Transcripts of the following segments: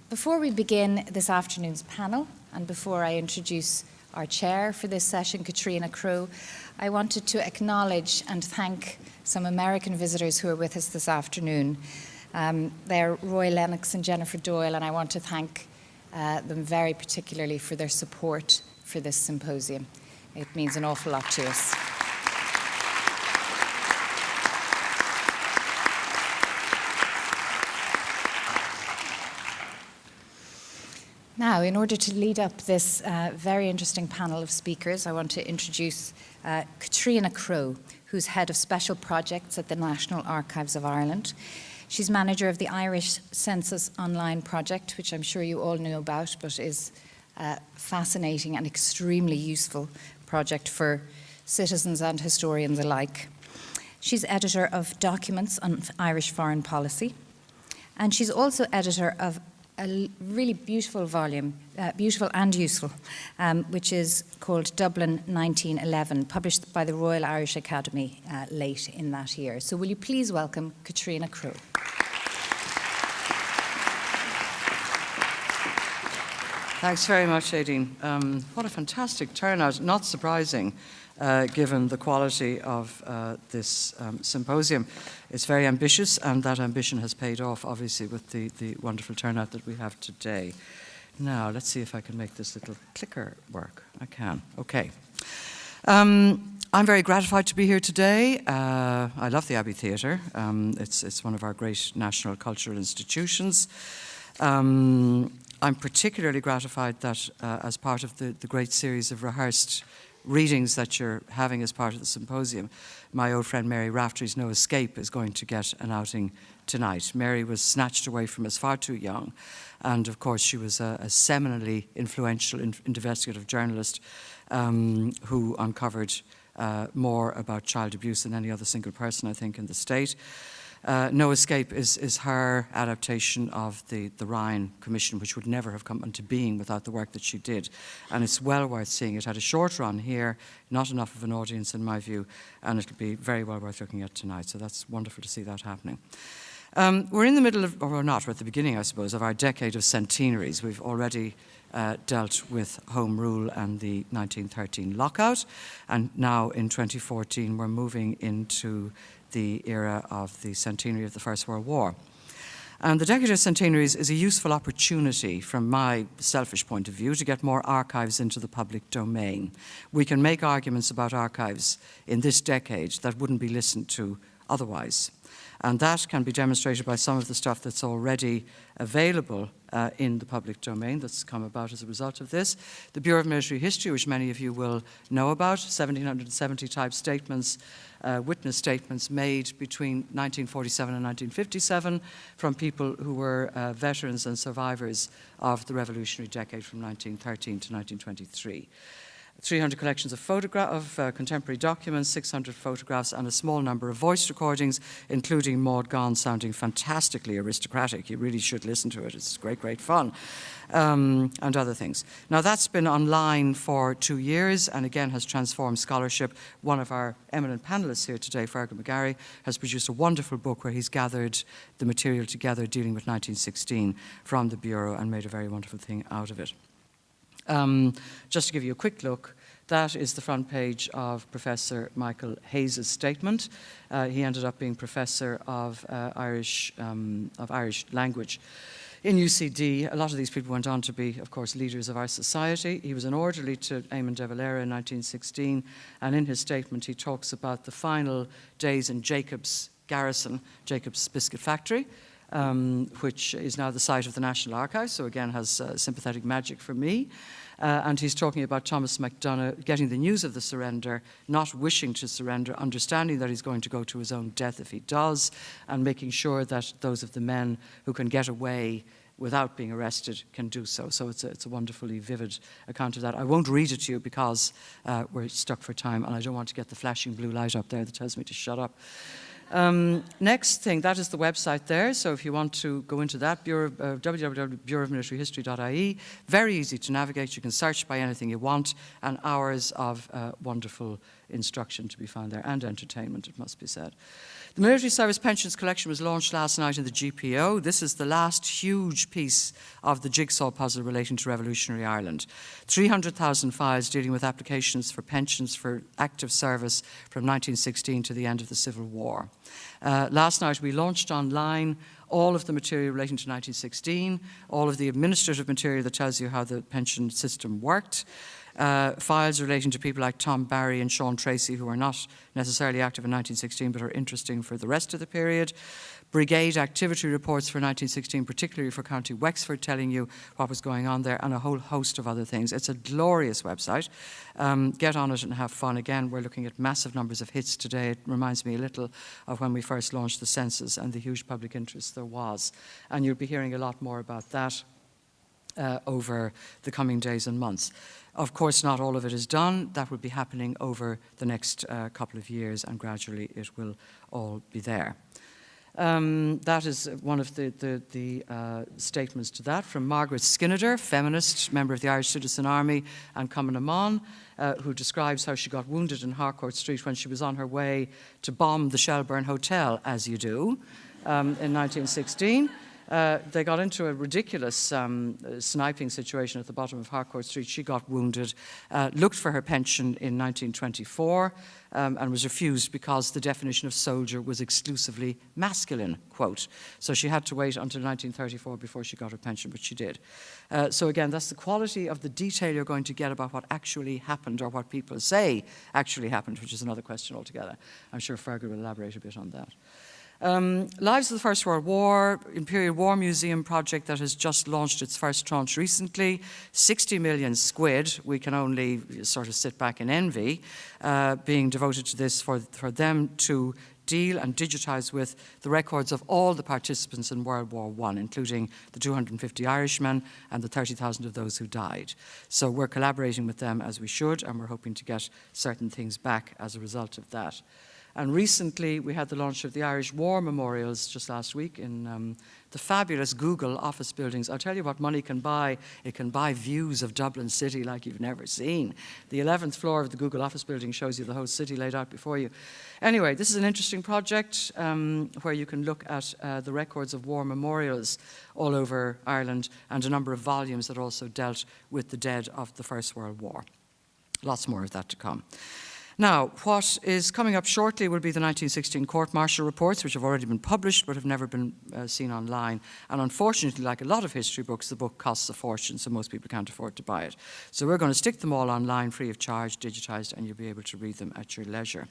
Before we begin this afternoon's panel, and before I introduce our chair for this session, Katrina Crowe, I wanted to acknowledge and thank some American visitors who are with us this afternoon. They're Roy Lennox and Jennifer Doyle, and I want to thank them very particularly for their support for this symposium. It means an awful lot to us. Now, in order to lead up this very interesting panel of speakers, I want to introduce Katrina Crowe, who's Head of Special Projects at the National Archives of Ireland. She's manager of the Irish Census Online project, which I'm sure you all know about, but is a fascinating and extremely useful project for citizens and historians alike. She's editor of Documents on Irish Foreign Policy, and she's also editor of a really beautiful volume, beautiful and useful, which is called Dublin 1911, published by the Royal Irish Academy late in that year. So will you please welcome Katrina Crowe. Thanks very much, Aideen. What a fantastic turnout, not surprising given the quality of this symposium. It's very ambitious, and that ambition has paid off, obviously, with the wonderful turnout that we have today. Now, let's see if I can make this little clicker work. I can. Okay. I'm very gratified to be here today. I love the Abbey Theatre. It's one of our great national cultural institutions. I'm particularly gratified that as part of the great series of rehearsed readings that you're having as part of the symposium, my old friend Mary Raftery's No Escape is going to get an outing tonight. Mary was snatched away from us far too young, and of course she was a seminally influential investigative journalist who uncovered more about child abuse than any other single person, I think, in the state. No Escape is her adaptation of the Ryan Commission, which would never have come into being without the work that she did. And it's well worth seeing. It had a short run here, not enough of an audience in my view, and it'll be very well worth looking at tonight. So that's wonderful to see that happening. We're in the middle of, or we're not, we're at the beginning, I suppose, of our decade of centenaries. We've already dealt with Home Rule and the 1913 lockout, and now in 2014 we're moving into the era of the centenary of the First World War. And the decade of centenaries is a useful opportunity, from my selfish point of view, to get more archives into the public domain. We can make arguments about archives in this decade that wouldn't be listened to otherwise. And that can be demonstrated by some of the stuff that's already available in the public domain that's come about as a result of this. The Bureau of Military History, which many of you will know about, 1770 type statements, witness statements made between 1947 and 1957 from people who were veterans and survivors of the revolutionary decade from 1913 to 1923. 300 collections of contemporary documents, 600 photographs, and a small number of voice recordings, including Maud Gonne sounding fantastically aristocratic. You really should listen to it. It's great, great fun. And other things. Now, that's been online for 2 years and again has transformed scholarship. One of our eminent panelists here today, Fearghal McGarry, has produced a wonderful book where he's gathered the material together dealing with 1916 from the Bureau and made a very wonderful thing out of it. Just to give you a quick look, that is the front page of Professor Michael Hayes' statement. He ended up being Professor of Irish language in UCD. A lot of these people went on to be, of course, leaders of our society. He was an orderly to Eamon de Valera in 1916, and in his statement he talks about the final days in Jacob's garrison, Jacob's biscuit factory, which is now the site of the National Archives, so again has sympathetic magic for me. And he's talking about Thomas MacDonagh getting the news of the surrender, not wishing to surrender, understanding that he's going to go to his own death if he does, and making sure that those of the men who can get away without being arrested can do so. So it's a wonderfully vivid account of that. I won't read it to you because we're stuck for time, and I don't want to get the flashing blue light up there that tells me to shut up. Next thing, that is the website there. So if you want to go into that, www.bureauofmilitaryhistory.ie, very easy to navigate. You can search by anything you want, and hours of wonderful instruction to be found there, and entertainment, it must be said. The Military Service Pensions Collection was launched last night in the GPO. This is the last huge piece of the jigsaw puzzle relating to revolutionary Ireland. 300,000 files dealing with applications for pensions for active service from 1916 to the end of the Civil War. Last night we launched online all of the material relating to 1916, all of the administrative material that tells you how the pension system worked, files relating to people like Tom Barry and Sean Tracy, who are not necessarily active in 1916 but are interesting for the rest of the period. Brigade activity reports for 1916, particularly for County Wexford, telling you what was going on there, and a whole host of other things. It's a glorious website. Get on it and have fun. Again, we're looking at massive numbers of hits today. It reminds me a little of when we first launched the census and the huge public interest there was. And you'll be hearing a lot more about that over the coming days and months. Of course, not all of it is done. That will be happening over the next couple of years, and gradually it will all be there. That is one of the statements to that from Margaret Skinner, feminist, member of the Irish Citizen Army and Cumann na mBan, who describes how she got wounded in Harcourt Street when she was on her way to bomb the Shelburne Hotel, as you do, in 1916. They got into a ridiculous sniping situation at the bottom of Harcourt Street. She got wounded, looked for her pension in 1924 and was refused because the definition of soldier was exclusively masculine, quote. So she had to wait until 1934 before she got her pension, but she did. So again, that's the quality of the detail you're going to get about what actually happened, or what people say actually happened, which is another question altogether. I'm sure Fearghal will elaborate a bit on that. Lives of the First World War, Imperial War Museum project that has just launched its first tranche recently. 60 million squid, we can only sort of sit back in envy, being devoted to this for them to deal and digitise with the records of all the participants in World War I, including the 250 Irishmen and the 30,000 of those who died. So we're collaborating with them as we should, and we're hoping to get certain things back as a result of that. And recently, we had the launch of the Irish War Memorials just last week in the fabulous Google office buildings. I'll tell you what money can buy. It can buy views of Dublin City like you've never seen. The 11th floor of the Google office building shows you the whole city laid out before you. Anyway, this is an interesting project where you can look at the records of war memorials all over Ireland, and a number of volumes that also dealt with the dead of the First World War. Lots more of that to come. Now, what is coming up shortly will be the 1916 court-martial reports, which have already been published but have never been seen online. And unfortunately, like a lot of history books, the book costs a fortune, so most people can't afford to buy it. So we're going to stick them all online, free of charge, digitised, and you'll be able to read them at your leisure.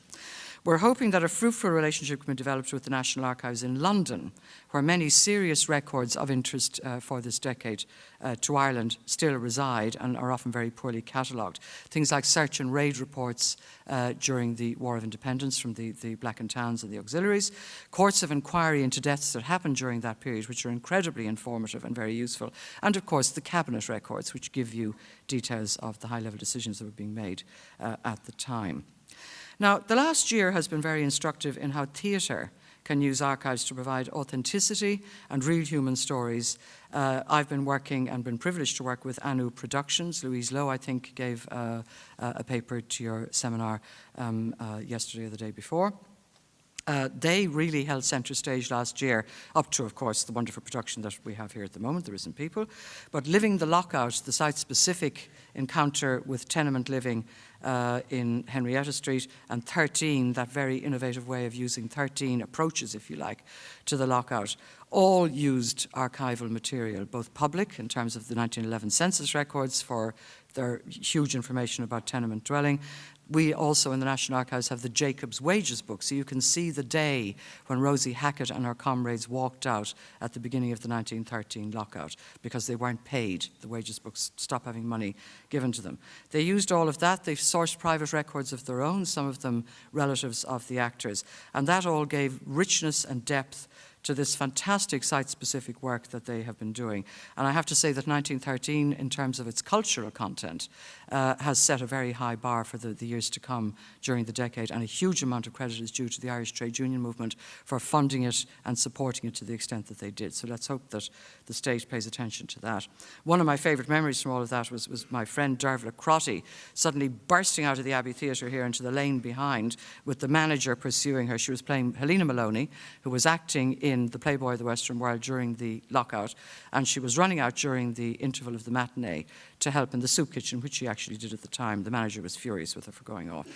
We're hoping that a fruitful relationship can be developed with the National Archives in London, where many serious records of interest for this decade to Ireland still reside and are often very poorly catalogued. Things like search and raid reports during the War of Independence from the Blackened Towns and the auxiliaries, courts of inquiry into deaths that happened during that period, which are incredibly informative and very useful, and of course the cabinet records, which give you details of the high-level decisions that were being made at the time. Now, the last year has been very instructive in how theatre can use archives to provide authenticity and real human stories. I've been working and been privileged to work with Anu Productions. Louise Lowe, I think, gave a paper to your seminar yesterday or the day before. They really held centre stage last year, up to, of course, the wonderful production that we have here at the moment, There Isn't People. But Living the Lockout, the site-specific encounter with tenement living in Henrietta Street, and 13, that very innovative way of using 13 approaches, if you like, to the lockout, all used archival material, both public in terms of the 1911 census records for their huge information about tenement dwelling. We also in the National Archives have the Jacob's Wages book, so you can see the day when Rosie Hackett and her comrades walked out at the beginning of the 1913 lockout because they weren't paid. The wages books stopped having money given to them. They used all of that. They sourced private records of their own, some of them relatives of the actors, and that all gave richness and depth to this fantastic site-specific work that they have been doing. And I have to say that 1913, in terms of its cultural content, has set a very high bar for the years to come during the decade, and a huge amount of credit is due to the Irish trade union movement for funding it and supporting it to the extent that they did. So let's hope that the state pays attention to that. One of my favourite memories from all of that was my friend Dervla Crotty suddenly bursting out of the Abbey Theatre here into the lane behind with the manager pursuing her. She was playing Helena Maloney, who was acting in The Playboy of the Western World during the lockout, and she was running out during the interval of the matinee to help in the soup kitchen, which she actually did at the time. The manager was furious with her for going off.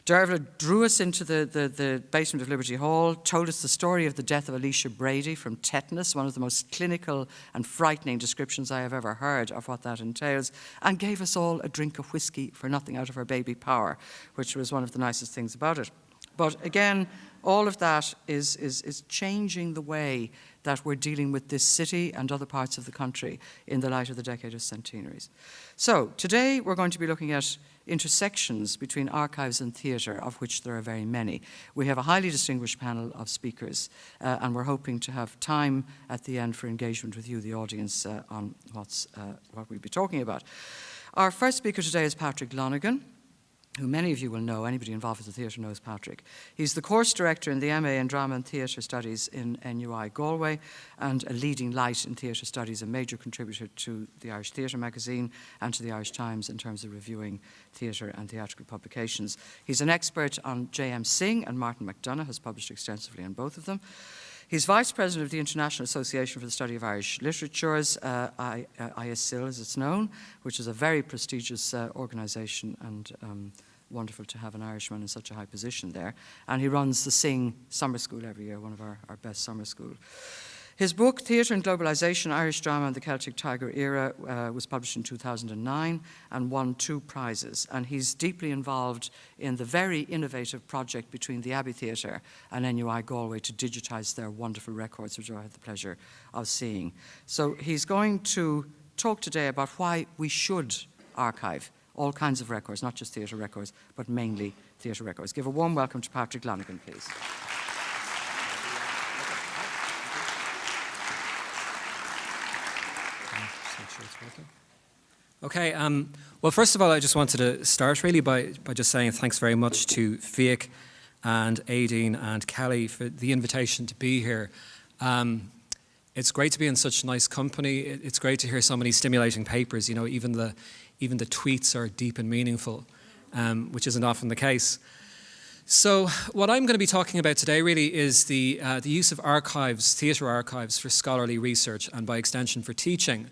Dervla drew us into the basement of Liberty Hall, told us the story of the death of Alicia Brady from tetanus, one of the most clinical and frightening descriptions I have ever heard of what that entails, and gave us all a drink of whiskey for nothing out of her baby power, which was one of the nicest things about it. But again, all of that is changing the way that we're dealing with this city and other parts of the country in the light of the decade of centenaries. So today we're going to be looking at intersections between archives and theatre, of which there are very many. We have a highly distinguished panel of speakers, and we're hoping to have time at the end for engagement with you, the audience, on what we'll be talking about. Our first speaker today is Patrick Lonergan, who many of you will know. Anybody involved with the theatre knows Patrick. He's the course director in the MA in Drama and Theatre Studies in NUI Galway, and a leading light in theatre studies, a major contributor to the Irish Theatre magazine and to the Irish Times in terms of reviewing theatre and theatrical publications. He's an expert on J.M. Synge, and Martin McDonagh has published extensively on both of them. He's Vice President of the International Association for the Study of Irish Literatures, IASIL as it's known, which is a very prestigious organisation, and wonderful to have an Irishman in such a high position there. And he runs the Synge Summer School every year, one of our best summer schools. His book, Theatre and Globalisation, Irish Drama and the Celtic Tiger Era, was published in 2009 and won 2 prizes. And he's deeply involved in the very innovative project between the Abbey Theatre and NUI Galway to digitise their wonderful records, which I had the pleasure of seeing. So he's going to talk today about why we should archive all kinds of records, not just theatre records, but mainly theatre records. Give a warm welcome to Patrick Lonergan, please. Okay, well, first of all, I just wanted to start really by just saying thanks very much to Fearghal and Aideen and Kelly for the invitation to be here. It's great to be in such nice company. It's great to hear so many stimulating papers. You know, even the tweets are deep and meaningful, which isn't often the case. So what I'm going to be talking about today really is the use of archives, theatre archives, for scholarly research and by extension for teaching.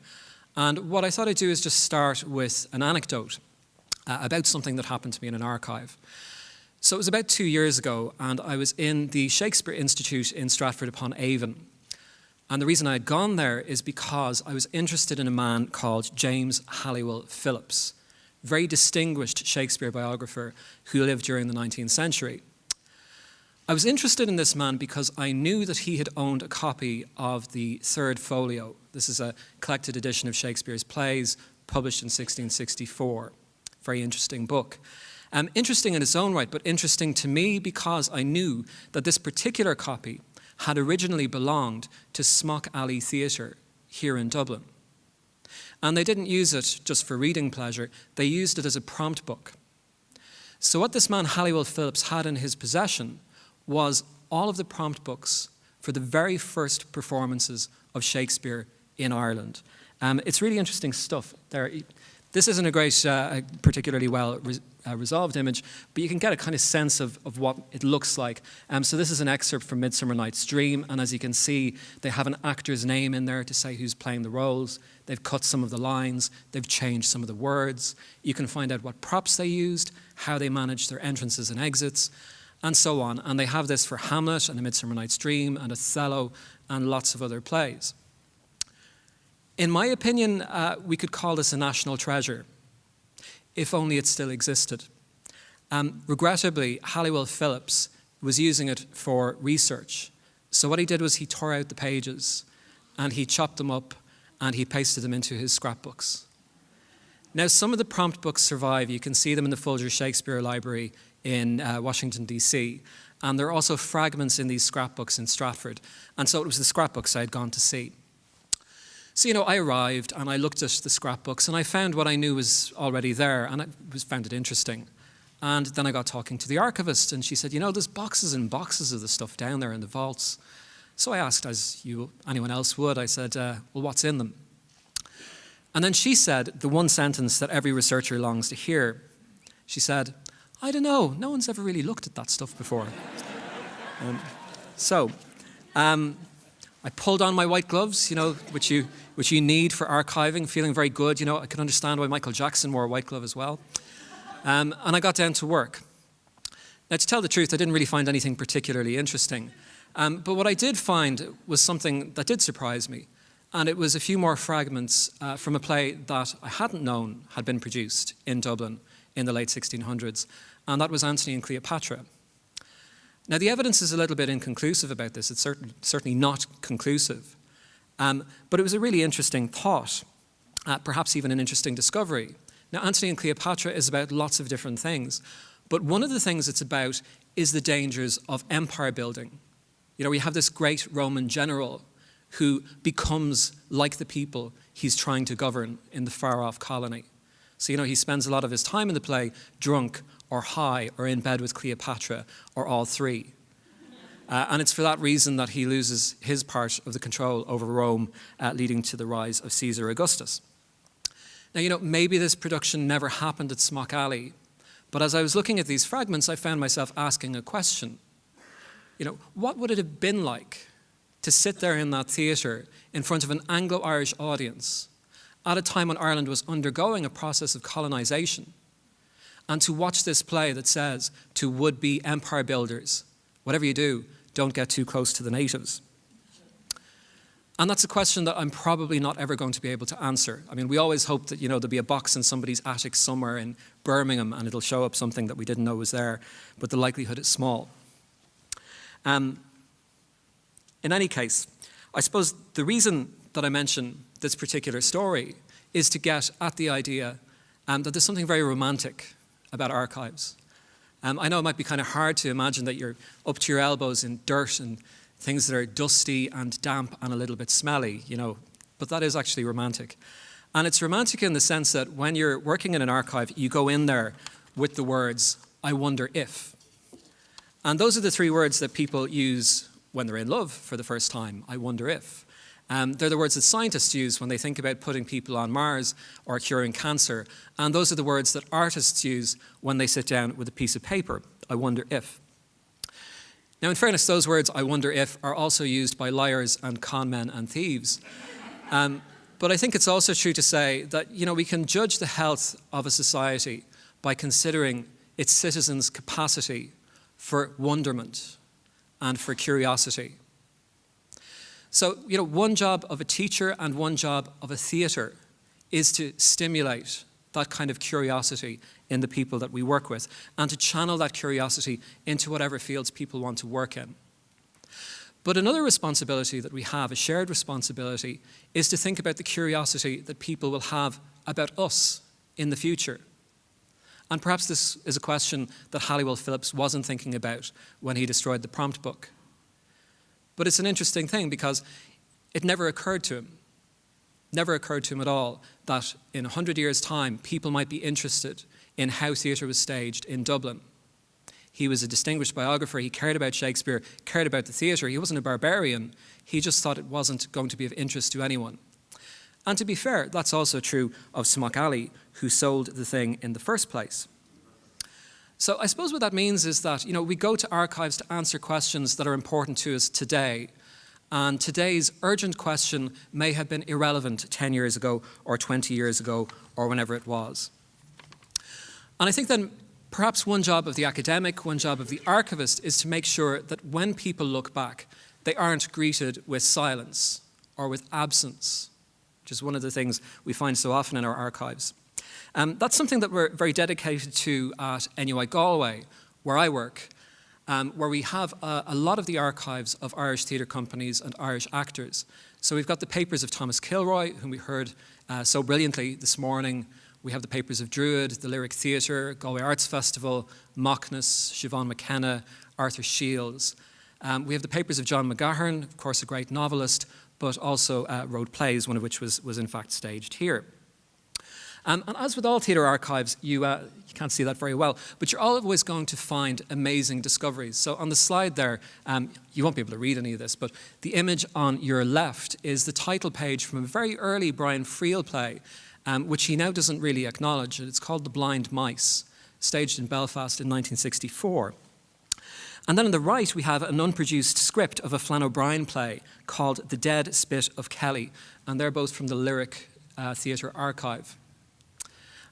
And what I thought I'd do is just start with an anecdote about something that happened to me in an archive. So it was about 2 years ago, and I was in the Shakespeare Institute in Stratford-upon-Avon. And the reason I had gone there is because I was interested in a man called James Halliwell Phillips, very distinguished Shakespeare biographer who lived during the 19th century. I was interested in this man because I knew that he had owned a copy of the Third Folio. This is a collected edition of Shakespeare's plays, published in 1664. Very interesting book. Interesting in its own right, but interesting to me because I knew that this particular copy had originally belonged to Smock Alley Theatre here in Dublin. And they didn't use it just for reading pleasure, they used it as a prompt book. So what this man Halliwell Phillips had in his possession was all of the prompt books for the very first performances of Shakespeare in Ireland. It's really interesting stuff. This isn't a great, particularly well resolved image, but you can get a kind of sense of what it looks like. So this is an excerpt from Midsummer Night's Dream, and as you can see, they have an actor's name in there to say who's playing the roles. They've cut some of the lines, they've changed some of the words. You can find out what props they used, how they managed their entrances and exits, and so on. And they have this for Hamlet and A Midsummer Night's Dream and Othello and lots of other plays. In my opinion, we could call this a national treasure, if only it still existed. Regrettably, Halliwell Phillips was using it for research. So what he did was he tore out the pages and he chopped them up and he pasted them into his scrapbooks. Now, some of the prompt books survive. You can see them in the Folger Shakespeare Library in Washington, D.C. And there are also fragments in these scrapbooks in Stratford. And so it was the scrapbooks I had gone to see. So, I arrived and I looked at the scrapbooks and I found what I knew was already there, and I found it interesting. And then I got talking to the archivist, and she said, there's boxes and boxes of the stuff down there in the vaults. So I asked, as anyone else would, I said, well, what's in them? And then she said the one sentence that every researcher longs to hear. She said, I don't know, no one's ever really looked at that stuff before. I pulled on my white gloves, which you need for archiving, feeling very good. I can understand why Michael Jackson wore a white glove as well. And I got down to work. Now, to tell the truth, I didn't really find anything particularly interesting. But what I did find was something that did surprise me. And it was a few more fragments from a play that I hadn't known had been produced in Dublin in the late 1600s. And that was Antony and Cleopatra. Now, the evidence is a little bit inconclusive about this. It's certainly not conclusive. But it was a really interesting thought, perhaps even an interesting discovery. Now, Antony and Cleopatra is about lots of different things. But one of the things it's about is the dangers of empire building. We have this great Roman general who becomes like the people he's trying to govern in the far-off colony. So, he spends a lot of his time in the play drunk or high or in bed with Cleopatra or all three. And it's for that reason that he loses his part of the control over Rome, leading to the rise of Caesar Augustus. Now, maybe this production never happened at Smock Alley, but as I was looking at these fragments, I found myself asking a question. What would it have been like to sit there in that theatre in front of an Anglo-Irish audience at a time when Ireland was undergoing a process of colonisation, and to watch this play that says to would-be empire builders, whatever you do, don't get too close to the natives? And that's a question that I'm probably not ever going to be able to answer. I mean, we always hope that, there'll be a box in somebody's attic somewhere in Birmingham and it'll show up something that we didn't know was there, but the likelihood is small. In any case, I suppose the reason that I mention this particular story is to get at the idea that there's something very romantic about archives. I know it might be kind of hard to imagine that you're up to your elbows in dirt and things that are dusty and damp and a little bit smelly, but that is actually romantic. And it's romantic in the sense that when you're working in an archive, you go in there with the words, I wonder if. And those are the three words that people use when they're in love for the first time, I wonder if. They're the words that scientists use when they think about putting people on Mars or curing cancer. And those are the words that artists use when they sit down with a piece of paper, I wonder if. Now, in fairness, those words, I wonder if, are also used by liars and con men and thieves. But I think it's also true to say that, we can judge the health of a society by considering its citizens' capacity for wonderment and for curiosity. So, one job of a teacher and one job of a theatre is to stimulate that kind of curiosity in the people that we work with and to channel that curiosity into whatever fields people want to work in. But another responsibility that we have, a shared responsibility, is to think about the curiosity that people will have about us in the future. And perhaps this is a question that Halliwell Phillips wasn't thinking about when he destroyed the prompt book. But it's an interesting thing because it never occurred to him at all, that in 100 years' time, people might be interested in how theatre was staged in Dublin. He was a distinguished biographer. He cared about Shakespeare, cared about the theatre. He wasn't a barbarian. He just thought it wasn't going to be of interest to anyone. And to be fair, that's also true of Smock Alley, who sold the thing in the first place. So I suppose what that means is that, we go to archives to answer questions that are important to us today. And today's urgent question may have been irrelevant 10 years ago or 20 years ago or whenever it was. And I think then perhaps one job of the academic, one job of the archivist is to make sure that when people look back, they aren't greeted with silence or with absence, which is one of the things we find so often in our archives. That's something that we're very dedicated to at NUI Galway, where I work, where we have a lot of the archives of Irish theatre companies and Irish actors. So we've got the papers of Thomas Kilroy, whom we heard so brilliantly this morning. We have the papers of Druid, the Lyric Theatre, Galway Arts Festival, Mockness, Siobhan McKenna, Arthur Shields. We have the papers of John McGahern, of course a great novelist, but also wrote plays, one of which was in fact staged here. And as with all theatre archives, you can't see that very well, but you're always going to find amazing discoveries. So on the slide there, you won't be able to read any of this, but the image on your left is the title page from a very early Brian Fearghal play, which he now doesn't really acknowledge. It's called The Blind Mice, staged in Belfast in 1964. And then on the right, we have an unproduced script of a Flann O'Brien play called The Dead Spit of Kelly, and they're both from the Lyric Theatre Archive.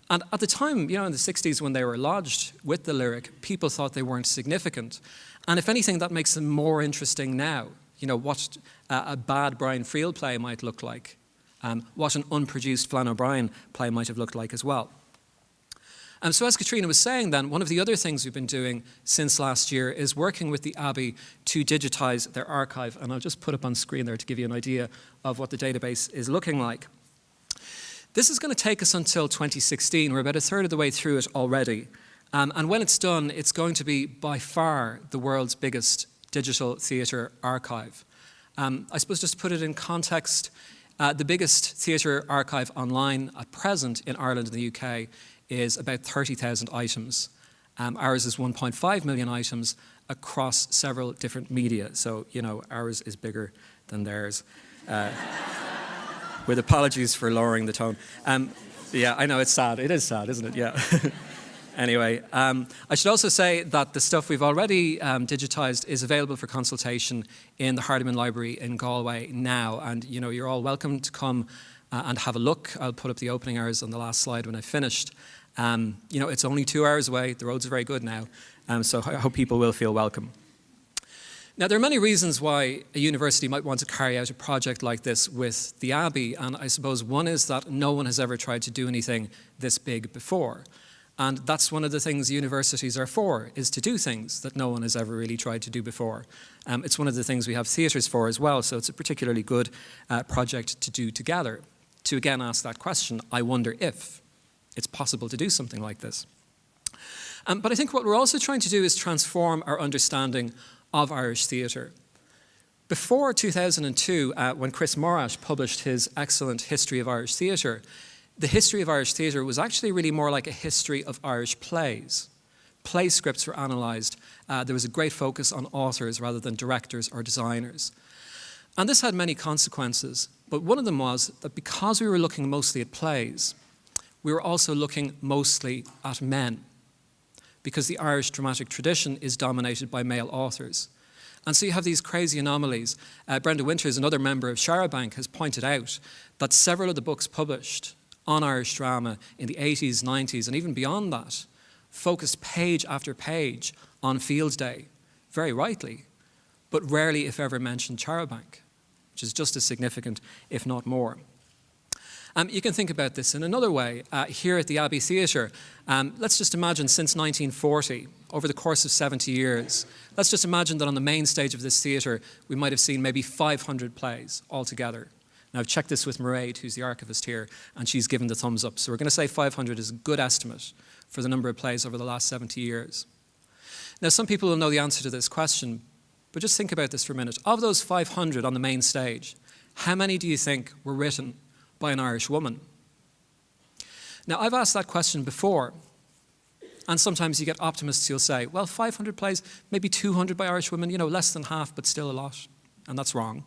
And at the time, you know, in the 60s when they were lodged with the Lyric, people thought they weren't significant. And if anything, that makes them more interesting now. You know, what a bad Brian Fearghal play might look like, what an unproduced Flann O'Brien play might have looked like as well. So as Katrina was saying then, one of the other things we've been doing since last year is working with the Abbey to digitise their archive. And I'll just put up on screen there to give you an idea of what the database is looking like. This is going to take us until 2016. We're about a third of the way through it already. And when it's done, it's going to be by far the world's biggest digital theatre archive. I suppose just to put it in context, the biggest theatre archive online at present in Ireland and the UK is about 30,000 items. Ours is 1.5 million items across several different media. So, you know, ours is bigger than theirs. With apologies for lowering the tone. Yeah, I know, it's sad. It is sad, isn't it? Yeah. Anyway, I should also say that the stuff we've already digitised is available for consultation in the Hardiman Library in Galway now. And, you know, you're all welcome to come and have a look. I'll put up the opening hours on the last slide when I've finished. You know, it's only 2 hours away. The roads are very good now. So I hope people will feel welcome. Now, there are many reasons why a university might want to carry out a project like this with the Abbey, and I suppose one is that no one has ever tried to do anything this big before. And that's one of the things universities are for, is to do things that no one has ever really tried to do before. It's one of the things we have theatres for as well, so it's a particularly good project to do together. To again ask that question, I wonder if it's possible to do something like this. But I think what we're also trying to do is transform our understanding of Irish theatre. Before 2002, when Chris Morash published his excellent History of Irish Theatre, the history of Irish theatre was actually really more like a history of Irish plays. Play scripts were analysed. There was a great focus on authors rather than directors or designers. And this had many consequences, but one of them was that because we were looking mostly at plays, we were also looking mostly at men, because the Irish dramatic tradition is dominated by male authors. And so you have these crazy anomalies. Brenda Winters, another member of Sharabank, has pointed out that several of the books published on Irish drama in the 80s, 90s, and even beyond that, focused page after page on Field Day, very rightly, but rarely, if ever, mentioned Sharabank, which is just as significant, if not more. You can think about this in another way. Here at the Abbey Theatre, let's just imagine since 1940, over the course of 70 years, let's just imagine that on the main stage of this theatre, we might have seen maybe 500 plays altogether. Now, I've checked this with Mairead, who's the archivist here, and she's given the thumbs up. So we're going to say 500 is a good estimate for the number of plays over the last 70 years. Now, some people will know the answer to this question, but just think about this for a minute. Of those 500 on the main stage, how many do you think were written by an Irish woman? Now, I've asked that question before, and sometimes you get optimists who'll say, well, 500 plays, maybe 200 by Irish women, you know, less than half, but still a lot, and that's wrong.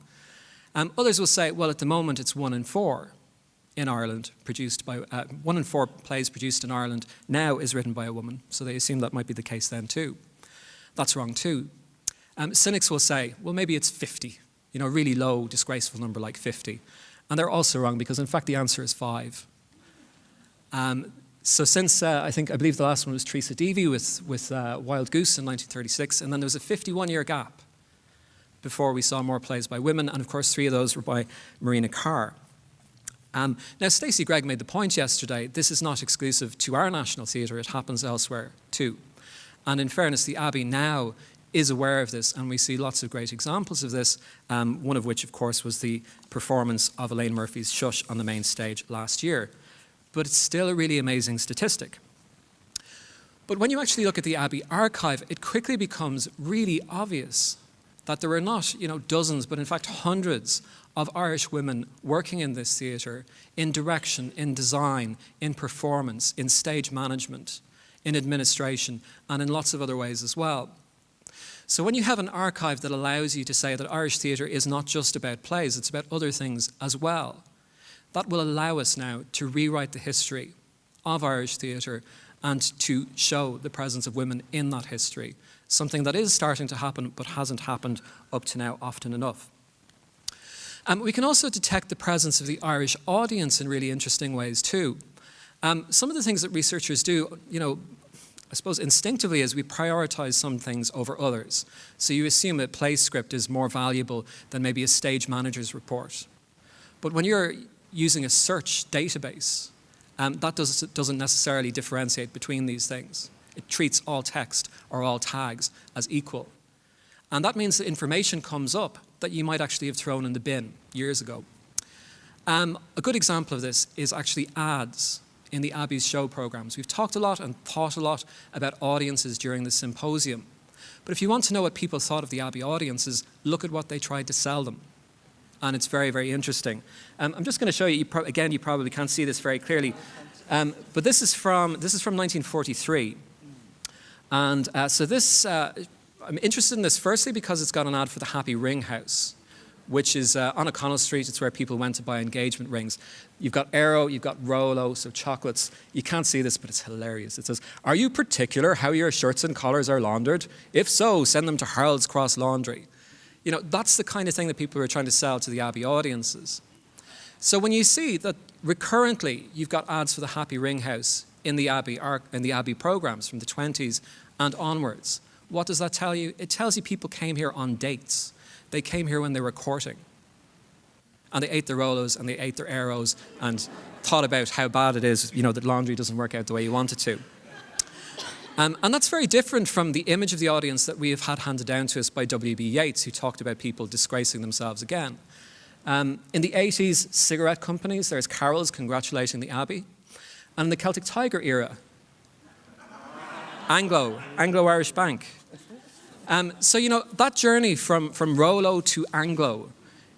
Others will say, well, at the moment it's 1 in 4 in Ireland, produced by 1 in 4 plays produced in Ireland now is written by a woman, so they assume that might be the case then too. That's wrong too. Cynics will say, well, maybe it's 50, you know, a really low, disgraceful number like 50. And they're also wrong because, in fact, the answer is 5. So since, I believe the last one was Teresa Deevy with Wild Goose in 1936, and then there was a 51-year gap before we saw more plays by women, and of course 3 of those were by Marina Carr. Now, Stacey Gregg made the point yesterday, this is not exclusive to our National Theatre, it happens elsewhere too. And in fairness, the Abbey now is aware of this, and we see lots of great examples of this, one of which, of course, was the performance of Elaine Murphy's Shush on the main stage last year. but it's still a really amazing statistic. But when you actually look at the Abbey archive, it quickly becomes really obvious that there are not, dozens, but in fact hundreds of Irish women working in this theatre, in direction, in design, in performance, in stage management, in administration, and in lots of other ways as well. So when you have an archive that allows you to say that Irish theatre is not just about plays, it's about other things as well, that will allow us now to rewrite the history of Irish theatre and to show the presence of women in that history, something that is starting to happen but hasn't happened up to now often enough. We can also detect the presence of the Irish audience in really interesting ways too. Some of the things that researchers do, I suppose instinctively, is we prioritize some things over others. So you assume a play script is more valuable than maybe a stage manager's report. But when you're using a search database, that doesn't necessarily differentiate between these things. It treats all text or all tags as equal. And that means that information comes up that you might actually have thrown in the bin years ago. A good example of this is actually ads in the Abbey's show programs. We've talked a lot and thought a lot about audiences during the symposium. But if you want to know what people thought of the Abbey audiences, look at what they tried to sell them. And it's very, very interesting. I'm just going to show you, again, you probably can't see this very clearly, but this is from 1943. And so this, I'm interested in this firstly because it's got an ad for the Happy Ring House, which is on O'Connell Street. It's where people went to buy engagement rings. You've got Aero, you've got Rolo, so chocolates. You can't see this, but it's hilarious. It says, "Are you particular how your shirts and collars are laundered? If so, send them to Harold's Cross Laundry." That's the kind of thing that people are trying to sell to the Abbey audiences. So when you see that recurrently you've got ads for the Happy Ring House in the Abbey programs from the 20s and onwards, what does that tell you? It tells you people came here on dates. They came here when they were courting. And they ate their Rolos and they ate their Aeros and thought about how bad it is, that laundry doesn't work out the way you want it to. And that's very different from the image of the audience that we have had handed down to us by W.B. Yeats, who talked about people disgracing themselves again. In the 80s, cigarette companies, there's carols congratulating the Abbey. And in the Celtic Tiger era, Anglo-Irish Bank. So, that journey from Rolo to Anglo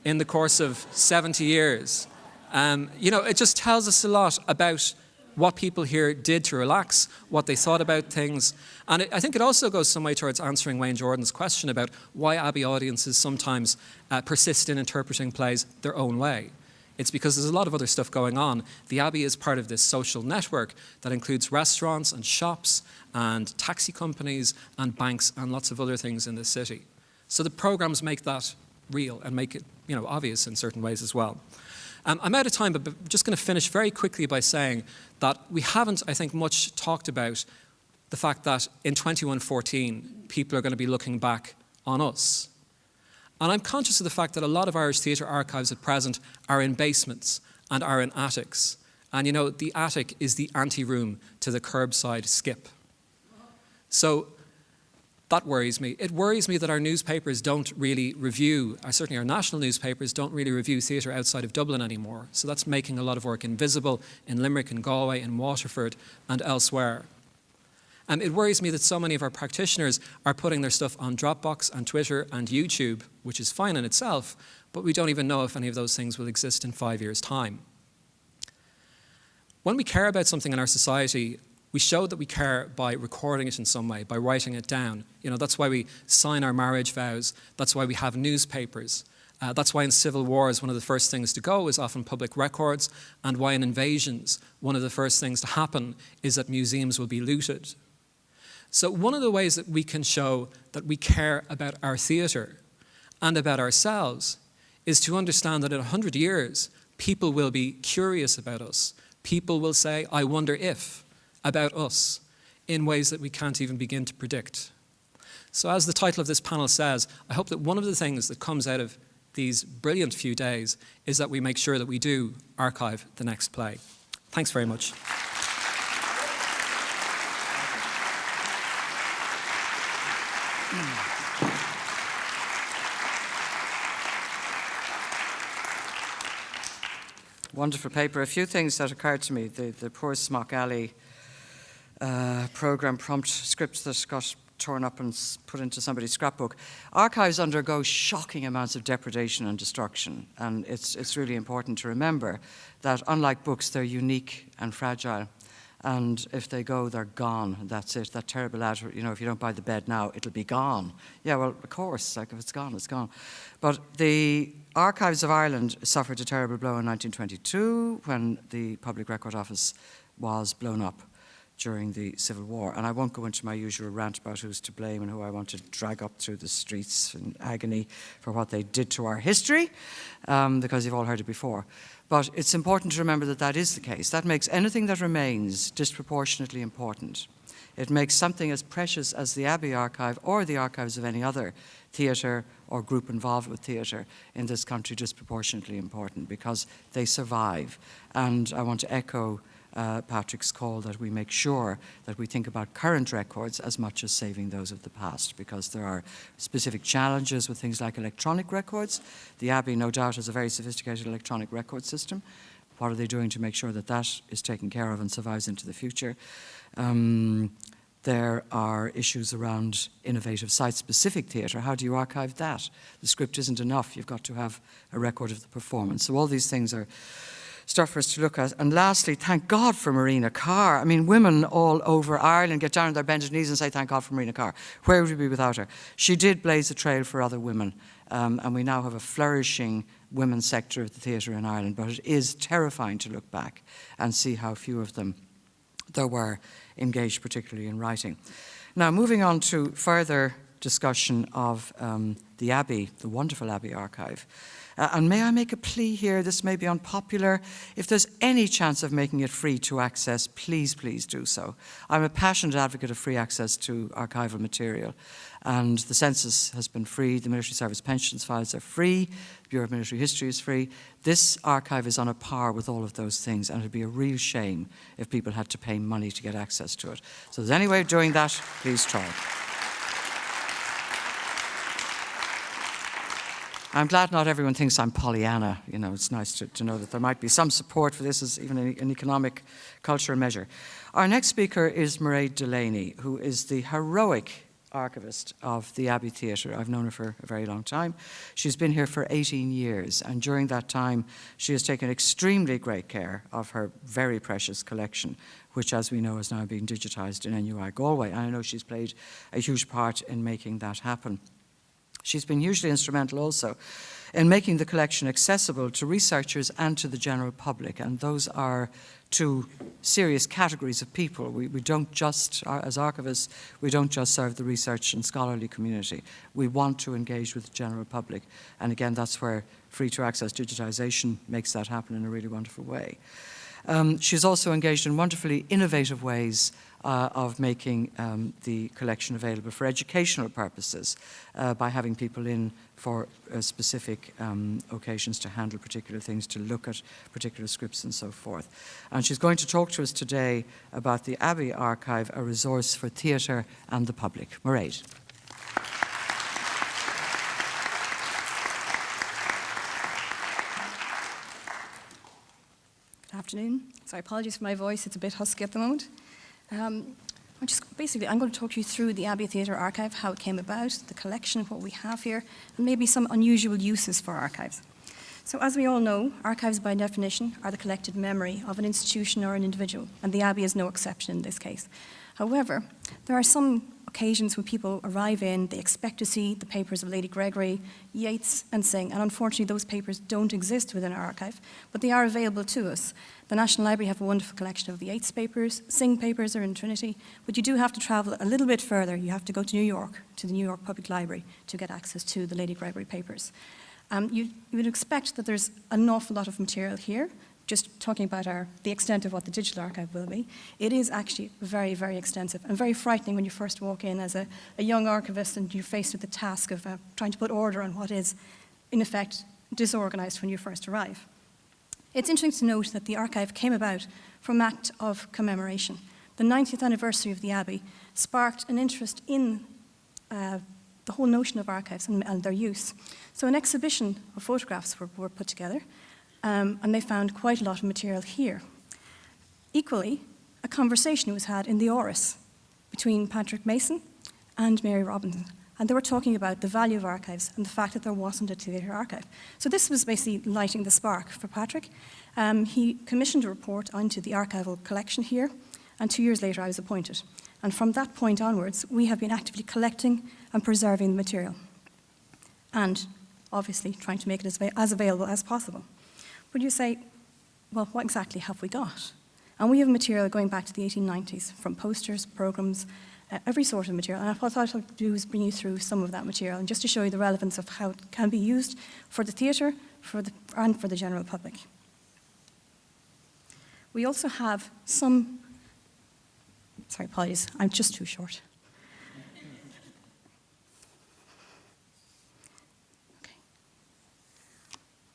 in the course of 70 years, it just tells us a lot about what people here did to relax, what they thought about things. And I think it also goes some way towards answering Wayne Jordan's question about why Abbey audiences sometimes persist in interpreting plays their own way. It's because there's a lot of other stuff going on. The Abbey is part of this social network that includes restaurants and shops and taxi companies and banks and lots of other things in the city. So the programs make that real and make it, obvious in certain ways as well. I'm out of time, but I'm just going to finish very quickly by saying that we haven't, I think, much talked about the fact that in 2114, people are going to be looking back on us. And I'm conscious of the fact that a lot of Irish theatre archives at present are in basements and are in attics. And the attic is the ante-room to the curbside skip. So that worries me. It worries me that our newspapers don't really review, certainly our national newspapers don't really review theatre outside of Dublin anymore. So that's making a lot of work invisible in Limerick and Galway and Waterford and elsewhere. It worries me that so many of our practitioners are putting their stuff on Dropbox and Twitter and YouTube, which is fine in itself, but we don't even know if any of those things will exist in 5 years' time. When we care about something in our society, we show that we care by recording it in some way, by writing it down. That's why we sign our marriage vows. That's why we have newspapers. That's why in civil wars, one of the first things to go is often public records, and why in invasions, one of the first things to happen is that museums will be looted. So one of the ways that we can show that we care about our theatre and about ourselves is to understand that in 100 years, people will be curious about us. People will say, "I wonder if," about us in ways that we can't even begin to predict. So as the title of this panel says, I hope that one of the things that comes out of these brilliant few days is that we make sure that we do archive the next play. Thanks very much. wonderful paper. A few things that occurred to me. The poor Smock Alley program prompt script that got torn up and put into somebody's scrapbook. Archives undergo shocking amounts of depredation and destruction, and it's really important to remember that unlike books, they're unique and fragile. And if they go, they're gone. That's it. That terrible ad, if you don't buy the bed now, it'll be gone. Yeah, well, of course, like if it's gone, it's gone. But the Archives of Ireland suffered a terrible blow in 1922 when the Public Record Office was blown up during the Civil War. And I won't go into my usual rant about who's to blame and who I want to drag up through the streets in agony for what they did to our history, because you've all heard it before. But it's important to remember that that is the case. That makes anything that remains disproportionately important. It makes something as precious as the Abbey archive or the archives of any other theatre or group involved with theatre in this country disproportionately important because they survive. And I want to echo Patrick's call that we make sure that we think about current records as much as saving those of the past, because there are specific challenges with things like electronic records. The Abbey, no doubt, has a very sophisticated electronic record system. What are they doing to make sure that that is taken care of and survives into the future? There are issues around innovative site-specific theatre. How do you archive that? The script isn't enough. You've got to have a record of the performance. So all these things are stuff for us to look at. And lastly, thank God for Marina Carr. I mean, women all over Ireland get down on their bended knees and say, thank God for Marina Carr. Where would we be without her? She did blaze a trail for other women. And we now have a flourishing women's sector of the theatre in Ireland. But it is terrifying to look back and see how few of them there were engaged, particularly in writing. Now, moving on to further discussion of the Abbey, the wonderful Abbey archive. And may I make a plea here? This may be unpopular. If there's any chance of making it free to access, please, please do so. I'm a passionate advocate of free access to archival material. And the census has been free. The military service pensions files are free. The Bureau of Military History is free. This archive is on a par with all of those things, and it would be a real shame if people had to pay money to get access to it. So if there's any way of doing that, please try. I'm glad not everyone thinks I'm Pollyanna. It's nice to know that there might be some support for this as even an economic, cultural measure. Our next speaker is Mairead Delaney, who is the heroic archivist of the Abbey Theatre. I've known her for a very long time. She's been here for 18 years, and during that time, she has taken extremely great care of her very precious collection, which, as we know, is now being digitised in NUI Galway. And I know she's played a huge part in making that happen. She's been hugely instrumental also in making the collection accessible to researchers and to the general public. And those are two serious categories of people. We don't just, as archivists, we don't just serve the research and scholarly community. We want to engage with the general public. And again, that's where free-to-access digitization makes that happen in a really wonderful way. She's also engaged in wonderfully innovative ways of making the collection available for educational purposes by having people in for specific occasions to handle particular things, to look at particular scripts and so forth. And she's going to talk to us today about the Abbey Archive, a resource for theatre and the public. Mairead. Good afternoon. Sorry, apologies for my voice. It's a bit husky at the moment. I'm going to talk you through the Abbey Theatre Archive, how it came about, the collection, what we have here, and maybe some unusual uses for archives. So as we all know, archives by definition are the collected memory of an institution or an individual, and the Abbey is no exception in this case. However, there are some occasions when people arrive in, they expect to see the papers of Lady Gregory, Yeats and Synge, and unfortunately those papers don't exist within our archive, but they are available to us. The National Library have a wonderful collection of the Yeats papers, Synge papers are in Trinity, but you do have to travel a little bit further. You have to go to New York, to the New York Public Library, to get access to the Lady Gregory papers. You would expect that there's an awful lot of material here. Just talking about the extent of what the digital archive will be, it is actually very, very extensive and very frightening when you first walk in as a young archivist and you're faced with the task of trying to put order on what is, in effect, disorganized when you first arrive. It's interesting to note that the archive came about from an act of commemoration. The 90th anniversary of the Abbey sparked an interest in the whole notion of archives and their use. So an exhibition of photographs were put together, and they found quite a lot of material here. Equally, a conversation was had in the Orris between Patrick Mason and Mary Robinson, and they were talking about the value of archives and the fact that there wasn't a theatre archive. So this was basically lighting the spark for Patrick. He commissioned a report onto the archival collection here, and 2 years later I was appointed. And from that point onwards, we have been actively collecting and preserving the material, and obviously trying to make it as available as possible. But you say, well, what exactly have we got? And we have material going back to the 1890s, from posters, programmes, every sort of material. And what I thought I'd do is bring you through some of that material, and just to show you the relevance of how it can be used for the theatre and for the general public. We also have some, sorry, apologies, I'm just too short. Okay.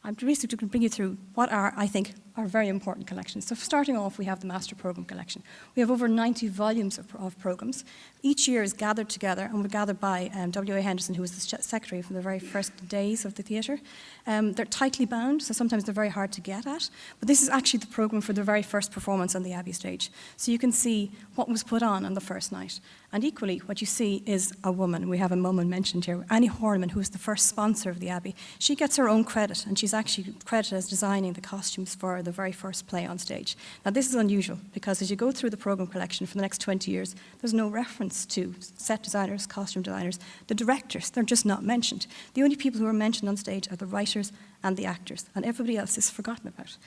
I'm basically going to bring you through what are, I think, are very important collections. So starting off, we have the Master Programme Collection. We have over 90 volumes of programmes. Each year is gathered together, and we're gathered by W.A. Henderson, who was the secretary from the very first days of the theatre. They're tightly bound, so sometimes they're very hard to get at. But this is actually the programme for the very first performance on the Abbey stage. So you can see what was put on the first night. And equally, what you see is a woman. We have a woman mentioned here, Annie Horniman, who was the first sponsor of the Abbey. She gets her own credit, and she's actually credited as designing the costumes for the very first play on stage. Now, this is unusual, because as you go through the programme collection for the next 20 years, there's no reference to set designers, costume designers, the directors. They're just not mentioned. The only people who are mentioned on stage are the writers and the actors, and everybody else is forgotten about.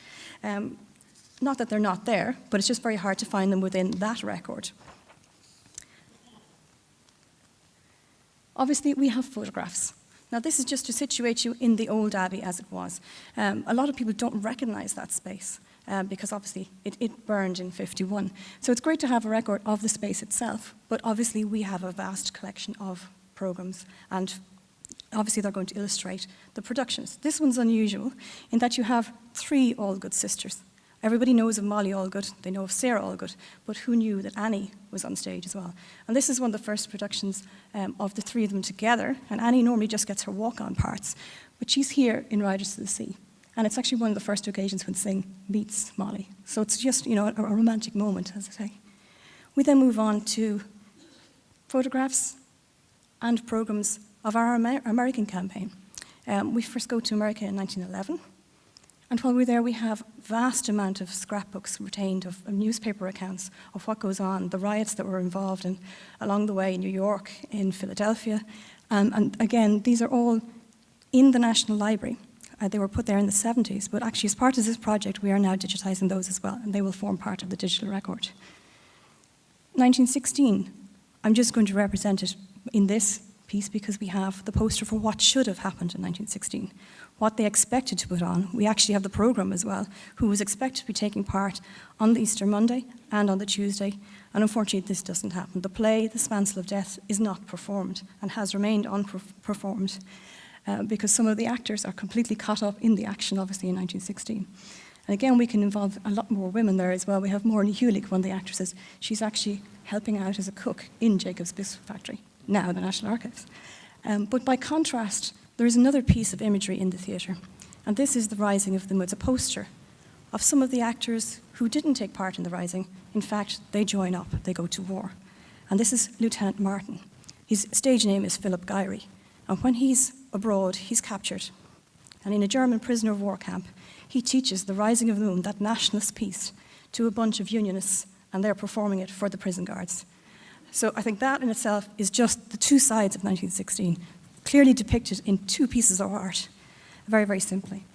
Not that they're not there, but it's just very hard to find them within that record. Obviously, we have photographs. Now, this is just to situate you in the old Abbey as it was. A lot of people don't recognise that space because obviously it burned in '51. So it's great to have a record of the space itself, but obviously we have a vast collection of programmes, and obviously they're going to illustrate the productions. This one's unusual in that you have 3 Allgood sisters. Everybody knows of Molly Allgood, they know of Sarah Allgood, but who knew that Annie was on stage as well? And this is one of the first productions of the 3 of them together, and Annie normally just gets her walk-on parts, but she's here in Riders to the Sea. And it's actually one of the first occasions when Sing meets Molly. So it's just, a romantic moment, as I say. We then move on to photographs and programmes of our American campaign. We first go to America in 1911. And while we're there, we have vast amount of scrapbooks retained of newspaper accounts of what goes on, the riots that were involved in along the way in New York, in Philadelphia. And again, these are all in the National Library. They were put there in the 70s, but actually as part of this project, we are now digitising those as well, and they will form part of the digital record. 1916, I'm just going to represent it in this piece because we have the poster for what should have happened in 1916. What they expected to put on. We actually have the programme as well, who was expected to be taking part on the Easter Monday and on the Tuesday, and unfortunately this doesn't happen. The play, The Spancel of Death, is not performed and has remained unperformed because some of the actors are completely caught up in the action, obviously, in 1916. And again, we can involve a lot more women there as well. We have Maureen Hewlick, one of the actresses. She's actually helping out as a cook in Jacob's Biscuit Factory, now the National Archives. But by contrast, there is another piece of imagery in the theatre, and this is the Rising of the Moon. It's a poster of some of the actors who didn't take part in the Rising. In fact, they join up, they go to war. And this is Lieutenant Martin. His stage name is Philip Gyrie, and when he's abroad, he's captured. And in a German prisoner of war camp, he teaches the Rising of the Moon, that nationalist piece, to a bunch of Unionists, and they're performing it for the prison guards. So I think that in itself is just the 2 sides of 1916, clearly depicted in 2 pieces of art, very, very simply.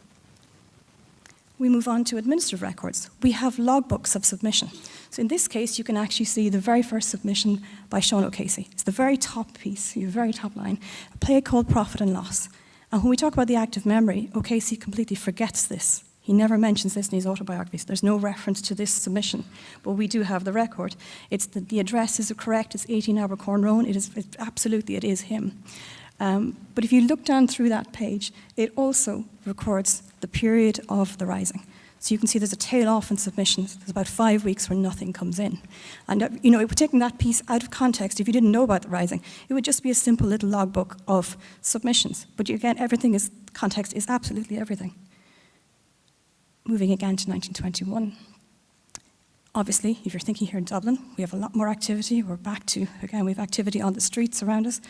We move on to administrative records. We have logbooks of submission. So in this case, you can actually see the very first submission by Sean O'Casey. It's the very top piece, the very top line, a play called Profit and Loss. And when we talk about the act of memory, O'Casey completely forgets this. He never mentions this in his autobiographies. There's no reference to this submission, but we do have the record. It's the address is correct. It's 18 Abercorn Road. It is him. But if you look down through that page, it also records the period of the Rising. So you can see there's a tail off in submissions. There's about 5 weeks where nothing comes in. And, taking that piece out of context, if you didn't know about the Rising, it would just be a simple little logbook of submissions. But again, context is absolutely everything. moving again to 1921. Obviously, if you're thinking here in Dublin, we have a lot more activity. We're back to, again, we have activity on the streets around us.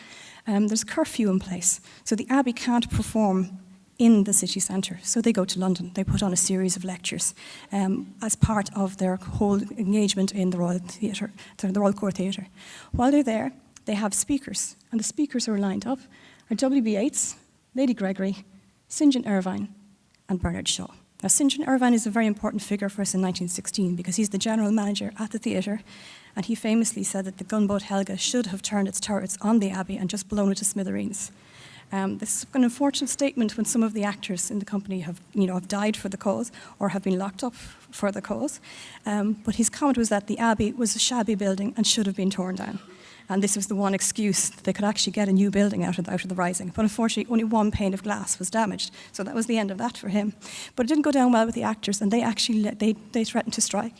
There's curfew in place. So the Abbey can't perform in the city centre. So they go to London. They put on a series of lectures as part of their whole engagement in the Royal Theatre, the Royal Court Theatre. While they're there, they have speakers. And the speakers who are lined up are W.B. Yeats, Lady Gregory, St. John Ervine, and Bernard Shaw. Now, St. John Ervine is a very important figure for us in 1916 because he's the general manager at the theatre, and he famously said that the gunboat Helga should have turned its turrets on the Abbey and just blown it to smithereens. This is an unfortunate statement when some of the actors in the company have died for the cause or have been locked up for the cause. But his comment was that the Abbey was a shabby building and should have been torn down. And this was the one excuse that they could actually get a new building out of the Rising. But unfortunately, only one pane of glass was damaged. So that was the end of that for him. But it didn't go down well with the actors, and they actually they threatened to strike,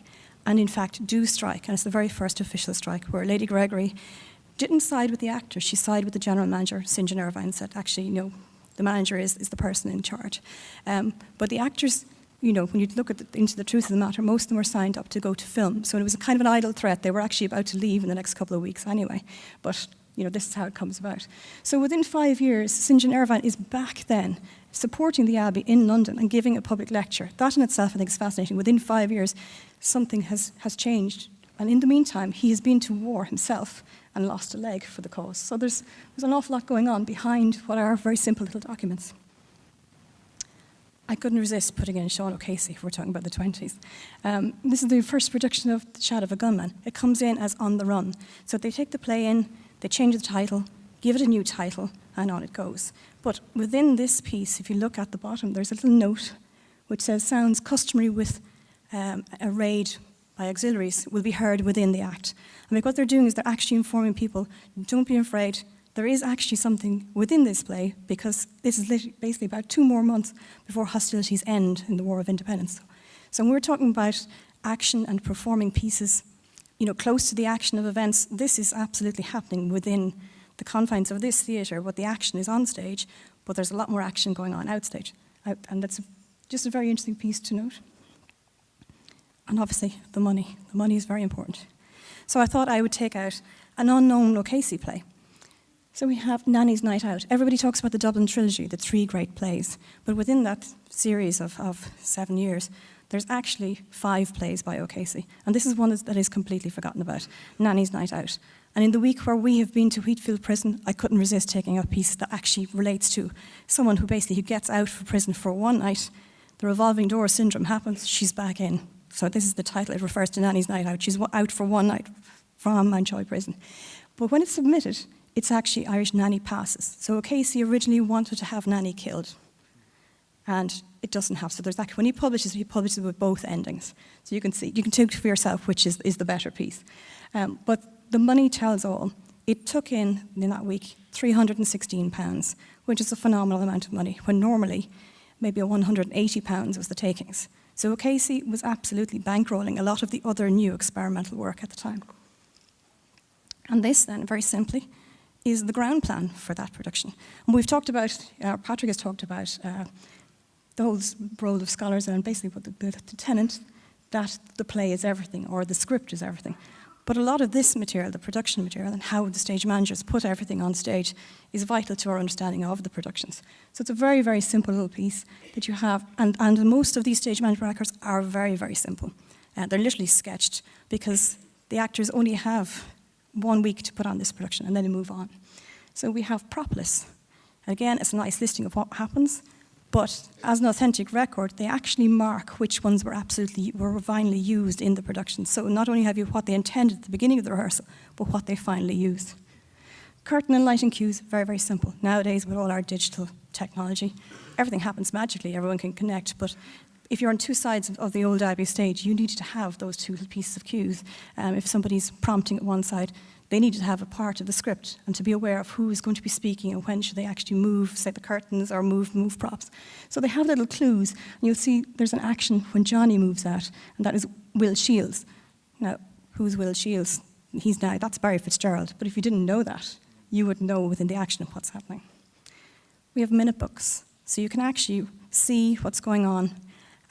and in fact do strike. And it's the very first official strike where Lady Gregory didn't side with the actors. She sided with the general manager, St. John Ervine, and said, actually, the manager is the person in charge. But the actors, when you look into the truth of the matter, most of them were signed up to go to film. So it was a kind of an idle threat. They were actually about to leave in the next couple of weeks anyway. But, this is how it comes about. So within 5 years, St. John Ervine is back then supporting the Abbey in London and giving a public lecture. That in itself, I think, is fascinating. Within 5 years, something has changed. And in the meantime, he has been to war himself and lost a leg for the cause. So there's an awful lot going on behind what are very simple little documents. I couldn't resist putting in Sean O'Casey if we're talking about the 20s. This is the first production of The Shadow of a Gunman. It comes in as On the Run. So they take the play in, they change the title, give it a new title, and on it goes. But within this piece, if you look at the bottom, there's a little note which says, sounds customary with a raid by auxiliaries will be heard within the act. I mean, what they're doing is they're actually informing people, don't be afraid, there is actually something within this play because this is basically about 2 more months before hostilities end in the War of Independence. So when we're talking about action and performing pieces, close to the action of events, this is absolutely happening within the confines of this theatre, but the action is on stage, but there's a lot more action going on outstage. And that's just a very interesting piece to note. And obviously, the money. The money is very important. So I thought I would take out an unknown O'Casey play. So we have Nanny's Night Out. Everybody talks about the Dublin Trilogy, the 3 great plays. But within that series of 7 years, there's actually 5 plays by O'Casey. And this is one that is completely forgotten about, Nanny's Night Out. And in the week where we have been to Wheatfield Prison, I couldn't resist taking a piece that actually relates to someone who gets out of prison for one night, the revolving door syndrome happens, she's back in. So this is the title. It refers to Nanny's Night Out. She's out for one night from Mountjoy Prison. But when it's submitted, it's actually Irish Nanny Passes. So O'Casey originally wanted to have Nanny killed. And it doesn't have. So there's actually, when he publishes it with both endings. So you can take for yourself which is the better piece. But the money tells all. It took in that week, £316, which is a phenomenal amount of money, when normally maybe £180 was the takings. So O'Casey was absolutely bankrolling a lot of the other new experimental work at the time. And this then, very simply, is the ground plan for that production. And we've talked about, Patrick has talked about the whole role of scholars and basically what the tenet that the play is everything or the script is everything. But a lot of this material, the production material, and how the stage managers put everything on stage is vital to our understanding of the productions. So it's a very, very simple little piece that you have, and most of these stage management records are very, very simple. They're literally sketched because the actors only have 1 week to put on this production and then they move on. So we have Propolis. Again, it's a nice listing of what happens, but as an authentic record, they actually mark which ones were finally used in the production. So not only have you what they intended at the beginning of the rehearsal, but what they finally used. Curtain and lighting cues, very, very simple. Nowadays, with all our digital technology, everything happens magically, everyone can connect, but if you're on 2 sides of the old Abbey stage, you needed to have those 2 little pieces of cues. If somebody's prompting at one side, they needed to have a part of the script and to be aware of who is going to be speaking and when should they actually move, say, the curtains or move props. So they have little clues. And you'll see there's an action when Johnny moves out, and that is Will Shields. Now, who's Will Shields? That's Barry Fitzgerald. But if you didn't know that, you would know within the action of what's happening. We have minute books. So you can actually see what's going on.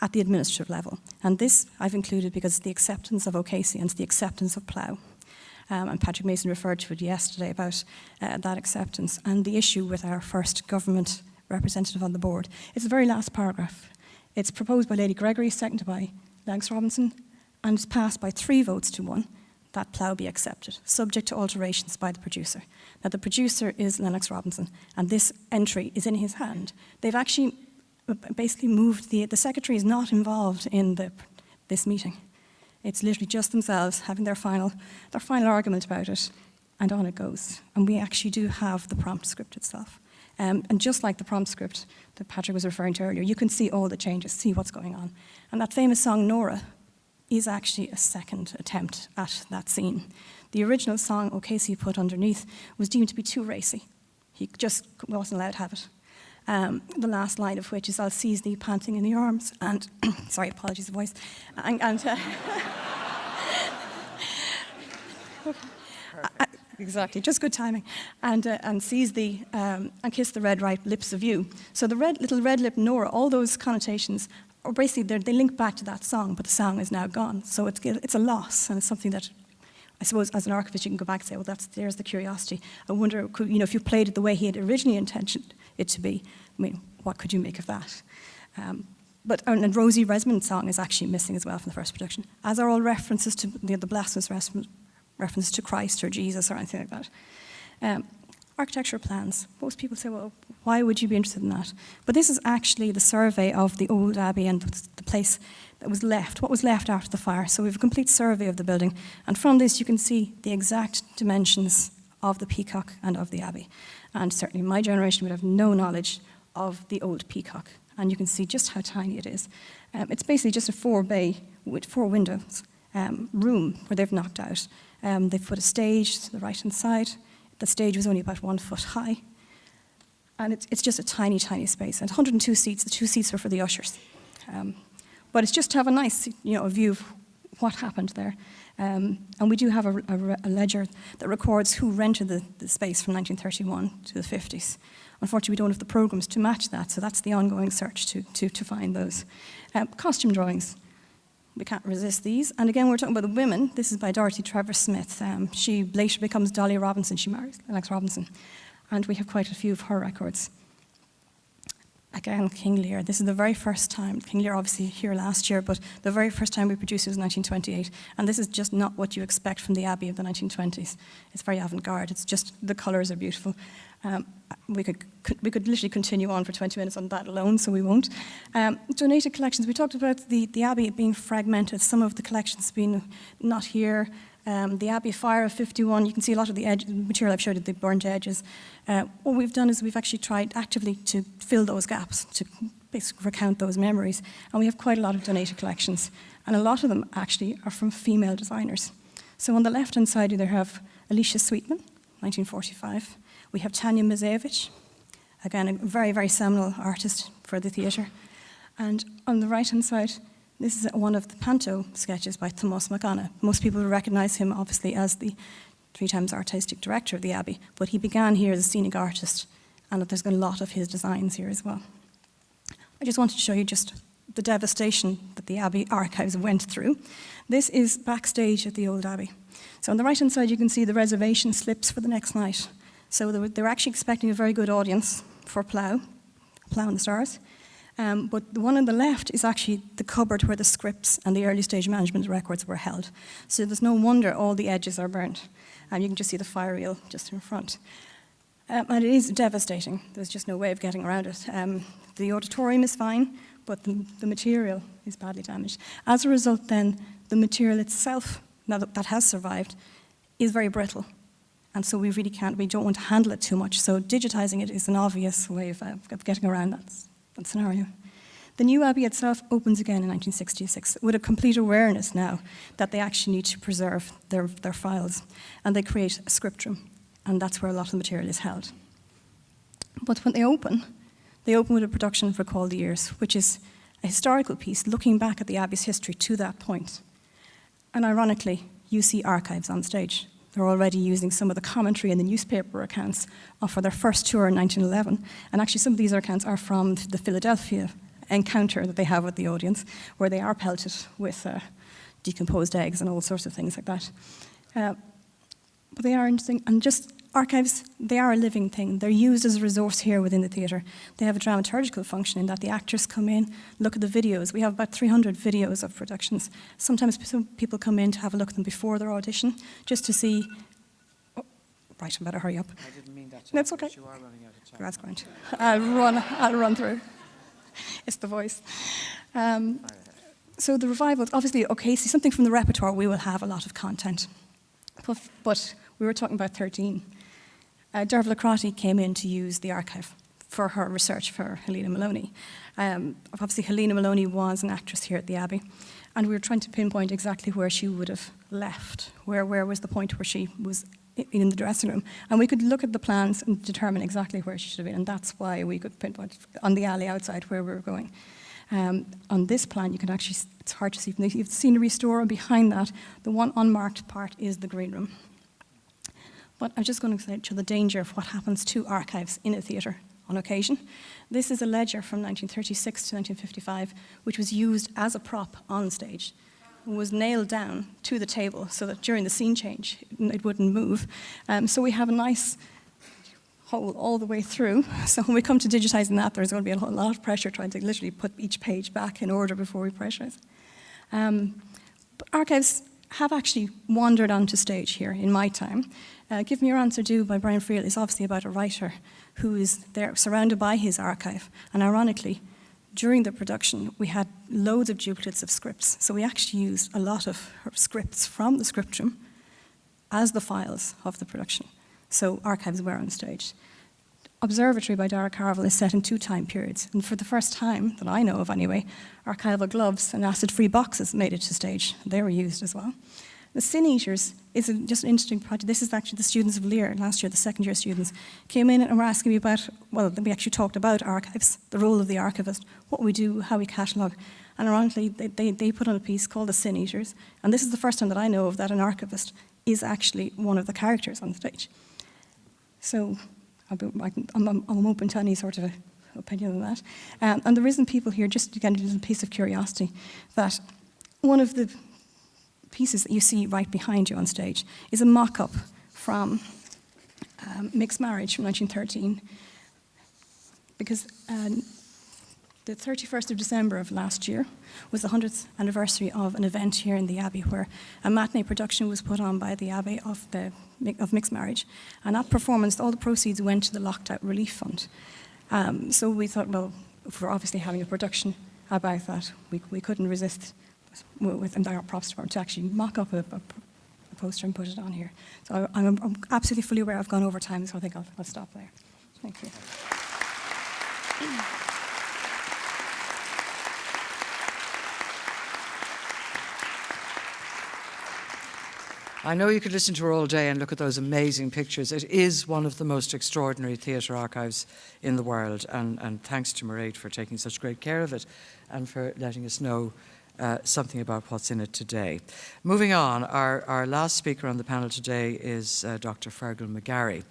at the administrative level. And this I've included because it's the acceptance of O'Casey and it's the acceptance of Plough. And Patrick Mason referred to it yesterday about that acceptance and the issue with our first government representative on the board. It's the very last paragraph. It's proposed by Lady Gregory, seconded by Lennox Robinson, and it's passed by 3 votes to 1 that Plough be accepted, subject to alterations by the producer. Now, the producer is Lennox Robinson, and this entry is in his hand. They've actually basically moved, the secretary is not involved in this meeting. It's literally just themselves having their final argument about it, and on it goes. And we actually do have the prompt script itself. And just like the prompt script that Patrick was referring to earlier, you can see all the changes, see what's going on. And that famous song, Nora, is actually a second attempt at that scene. The original song O'Casey put underneath was deemed to be too racy. He just wasn't allowed to have it. The last line of which is, I'll seize thee panting in the arms, and, sorry, apologies the voice, exactly, just good timing, and seize thee and kiss the red ripe lips of you. So the little red lip Nora, all those connotations, or basically they link back to that song, but the song is now gone. So it's a loss, and it's something that I suppose as an archivist you can go back and say, well, there's the curiosity. I wonder, if you played it the way he had originally intended it to be, I mean, what could you make of that? And Rosie Resmond's song is actually missing as well from the first production, as are all references to the blasphemous references to Christ or Jesus or anything like that. Architectural plans. Most people say, well, why would you be interested in that? But this is actually the survey of the old Abbey and the place that was left, what was left after the fire. So we have a complete survey of the building. And from this, you can see the exact dimensions of the Peacock and of the Abbey. And certainly my generation would have no knowledge of the old Peacock. And you can see just how tiny it is. It's basically just a 4-bay with 4 windows room where they've knocked out. They've put a stage to the right-hand side. The stage was only about 1 foot high. And it's just a tiny, tiny space. And 102 seats, the 2 seats were for the ushers. But it's just to have a nice view of what happened there. And we do have a ledger that records who rented the space from 1931 to the 50s. Unfortunately, we don't have the programs to match that, so that's the ongoing search to find those. Costume drawings. We can't resist these. And again, we're talking about the women. This is by Dorothy Trevor Smith. She later becomes Dolly Robinson. She marries Lennox Robinson. And we have quite a few of her records. Again, King Lear. This is the very first time. King Lear obviously here last year, but the very first time we produced it was 1928. And this is just not what you expect from the Abbey of the 1920s. It's very avant-garde. It's just, the colours are beautiful. We could literally continue on for 20 minutes on that alone, so we won't. Donated collections. We talked about the Abbey being fragmented, some of the collections being not here. The Abbey fire of 51, you can see a lot of the material I've showed you, the burnt edges. What we've done is we've actually tried actively to fill those gaps, to basically recount those memories. And we have quite a lot of donated collections. And a lot of them actually are from female designers. So on the left-hand side, you have Alicia Sweetman, 1945. We have Tanya Mazejevich, again, a very, very seminal artist for the theatre. And on the right-hand side, this is one of the panto sketches by Thomas McGanna. Most people will recognise him, obviously, as the 3 times artistic director of the Abbey, but he began here as a scenic artist, and there's a lot of his designs here as well. I just wanted to show you just the devastation that the Abbey archives went through. This is backstage at the old Abbey. So on the right-hand side, you can see the reservation slips for the next night. So they were actually expecting a very good audience for Plough and the Stars. But the one on the left is actually the cupboard where the scripts and the early stage management records were held. So there's no wonder all the edges are burnt. And you can just see the fire reel just in front. And it is devastating. There's just no way of getting around it. The auditorium is fine, but the material is badly damaged. As a result, then, the material itself, now that has survived, is very brittle. And so we don't want to handle it too much. So digitizing it is an obvious way of getting around that scenario. The new Abbey itself opens again in 1966 with a complete awareness now that they actually need to preserve their files. And they create a script room, and that's where a lot of the material is held. But when they open with a production of Recall the Years, which is a historical piece looking back at the Abbey's history to that point. And ironically, you see archives on stage. They're already using some of the commentary in the newspaper accounts for their first tour in 1911. And actually some of these accounts are from the Philadelphia encounter that they have with the audience, where they are pelted with decomposed eggs and all sorts of things like that. But they are interesting, and just archives, they are a living thing. They're used as a resource here within the theatre. They have a dramaturgical function in that the actors come in, look at the videos. We have about 300 videos of productions. Sometimes some people come in to have a look at them before their audition, just to see. Oh, right, I better hurry up. I didn't mean that. That's okay. You are running out of time. That's grand. I'll run through. It's the voice. So the revival, obviously, okay, see something from the repertoire, we will have a lot of content. But we were talking about 13. Dervla Crotty came in to use the archive for her research for Helena Maloney. Obviously, Helena Maloney was an actress here at the Abbey, and we were trying to pinpoint exactly where she would have left, where was the point where she was in the dressing room. And we could look at the plans and determine exactly where she should have been, and that's why we could pinpoint on the alley outside where we were going. On this plan, you can actually, it's hard to see from the scenery store, and behind that, the one unmarked part is the green room. But I'm just going to show the danger of what happens to archives in a theatre on occasion. This is a ledger from 1936 to 1955, which was used as a prop on stage. It was nailed down to the table so that during the scene change, it wouldn't move. So we have a nice hole all the way through. So when we come to digitizing that, there's going to be a lot of pressure trying to literally put each page back in order before we pressurize. But archives have actually wandered onto stage here in my time. Give Me Your Answer Do by Brian Fearghal is obviously about a writer who is there surrounded by his archive. And ironically, during the production, we had loads of duplicates of scripts. So we actually used a lot of scripts from the script room as the files of the production. So archives were on stage. Observatory by Dara Carville is set in 2 time periods. And for the first time, that I know of anyway, archival gloves and acid-free boxes made it to stage. They were used as well. The Sin Eaters is just an interesting project. This is actually the students of Lear last year, the second year students, came in and were asking me about, well, we actually talked about archives, the role of the archivist, what we do, how we catalogue. And ironically, they put on a piece called The Sin Eaters. And this is the first time that I know of that an archivist is actually one of the characters on stage. So I'm open to any sort of opinion on that. And the reason people here, just again, a piece of curiosity, that one of the pieces that you see right behind you on stage is a mock-up from Mixed Marriage from 1913. Because the 31st of December of last year was the 100th anniversary of an event here in the Abbey where a matinee production was put on by the Abbey of Mixed Marriage. And that performance, all the proceeds went to the Locked Out Relief Fund. So we thought, well, if we're obviously having a production about that, we couldn't resist with our props department to actually mock up a poster and put it on here. So I'm absolutely fully aware I've gone over time, so I think I'll stop there. Thank you. I know you could listen to her all day and look at those amazing pictures. It is one of the most extraordinary theatre archives in the world, and thanks to Mairead for taking such great care of it and for letting us know something about what's in it today. Moving on, our last speaker on the panel today is Dr. Fearghal McGarry,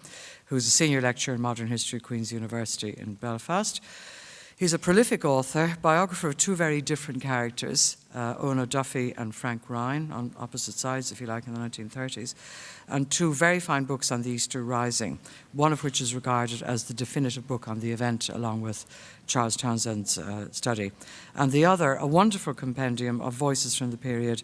who's a senior lecturer in modern history at Queen's University in Belfast. He's a prolific author, biographer of 2 very different characters, Owen O'Duffy and Frank Ryan, on opposite sides, if you like, in the 1930s, and 2 very fine books on the Easter Rising, one of which is regarded as the definitive book on the event, along with Charles Townsend's study, and the other, a wonderful compendium of voices from the period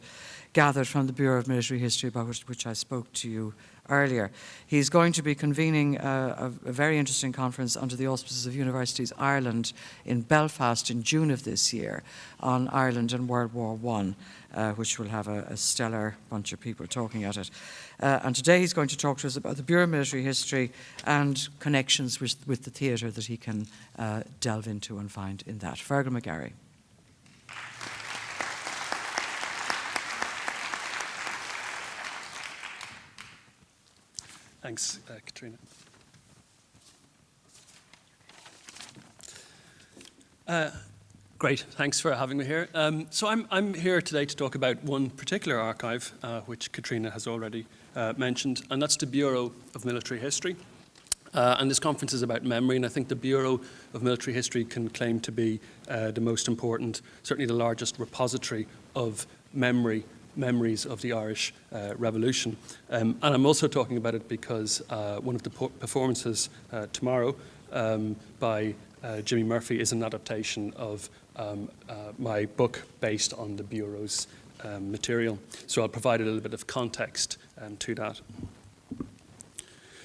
gathered from the Bureau of Military History, about which I spoke to you earlier. He's going to be convening a very interesting conference under the auspices of Universities Ireland in Belfast in June of this year on Ireland and World War I, which will have a stellar bunch of people talking at it. And today he's going to talk to us about the Bureau of Military History and connections with the theatre that he can delve into and find in that. Fearghal McGarry. Thanks, Katrina. Great, thanks for having me here. So I'm here today to talk about one particular archive, which Katrina has already mentioned, and that's the Bureau of Military History. And this conference is about memory, and I think the Bureau of Military History can claim to be the most important, certainly the largest repository of memories of the Irish Revolution. And I'm also talking about it because one of the performances tomorrow by Jimmy Murphy is an adaptation of my book based on the Bureau's material. So I'll provide a little bit of context to that.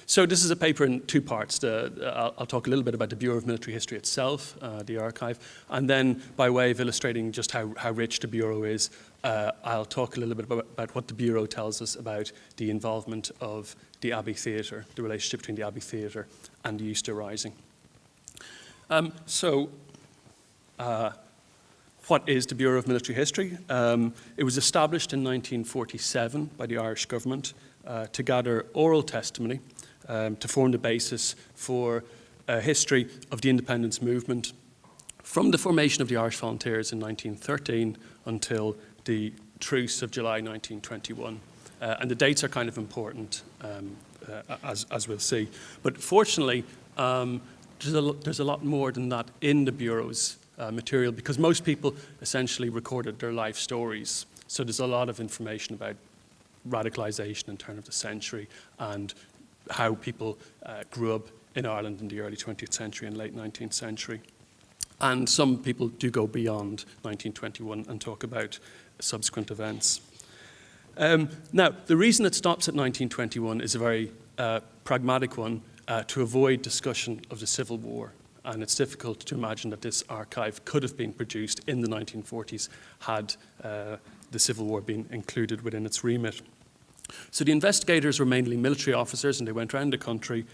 So this is a paper in two parts. I'll talk a little bit about the Bureau of Military History itself, the archive, and then by way of illustrating just how rich the Bureau is, I'll talk a little bit about what the Bureau tells us about the involvement of the Abbey Theatre, the relationship between the Abbey Theatre and the Easter Rising. What is the Bureau of Military History? It was established in 1947 by the Irish government to gather oral testimony to form the basis for a history of the independence movement from the formation of the Irish Volunteers in 1913 until the truce of July 1921. And the dates are kind of important, as we'll see. But fortunately, there's a lot more than that in the Bureau's material, because most people essentially recorded their life stories. So there's a lot of information about radicalisation in turn of the century and how people grew up in Ireland in the early 20th century and late 19th century. And some people do go beyond 1921 and talk about subsequent events. Now, the reason it stops at 1921 is a very pragmatic one, to avoid discussion of the Civil War. And it's difficult to imagine that this archive could have been produced in the 1940s had the Civil War been included within its remit. So the investigators were mainly military officers, and they went around the country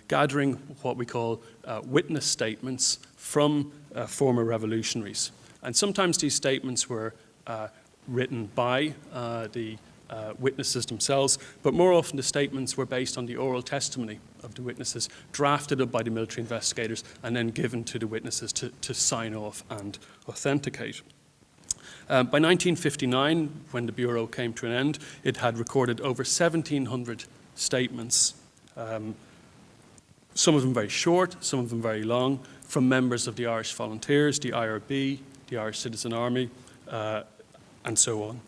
gathering what we call witness statements from former revolutionaries. And sometimes these statements were written by the witnesses themselves, but more often the statements were based on the oral testimony of the witnesses, drafted up by the military investigators and then given to the witnesses to sign off and authenticate. By 1959, when the Bureau came to an end, it had recorded over 1,700 statements, some of them very short, some of them very long, from members of the Irish Volunteers, the IRB, the Irish Citizen Army, and so on.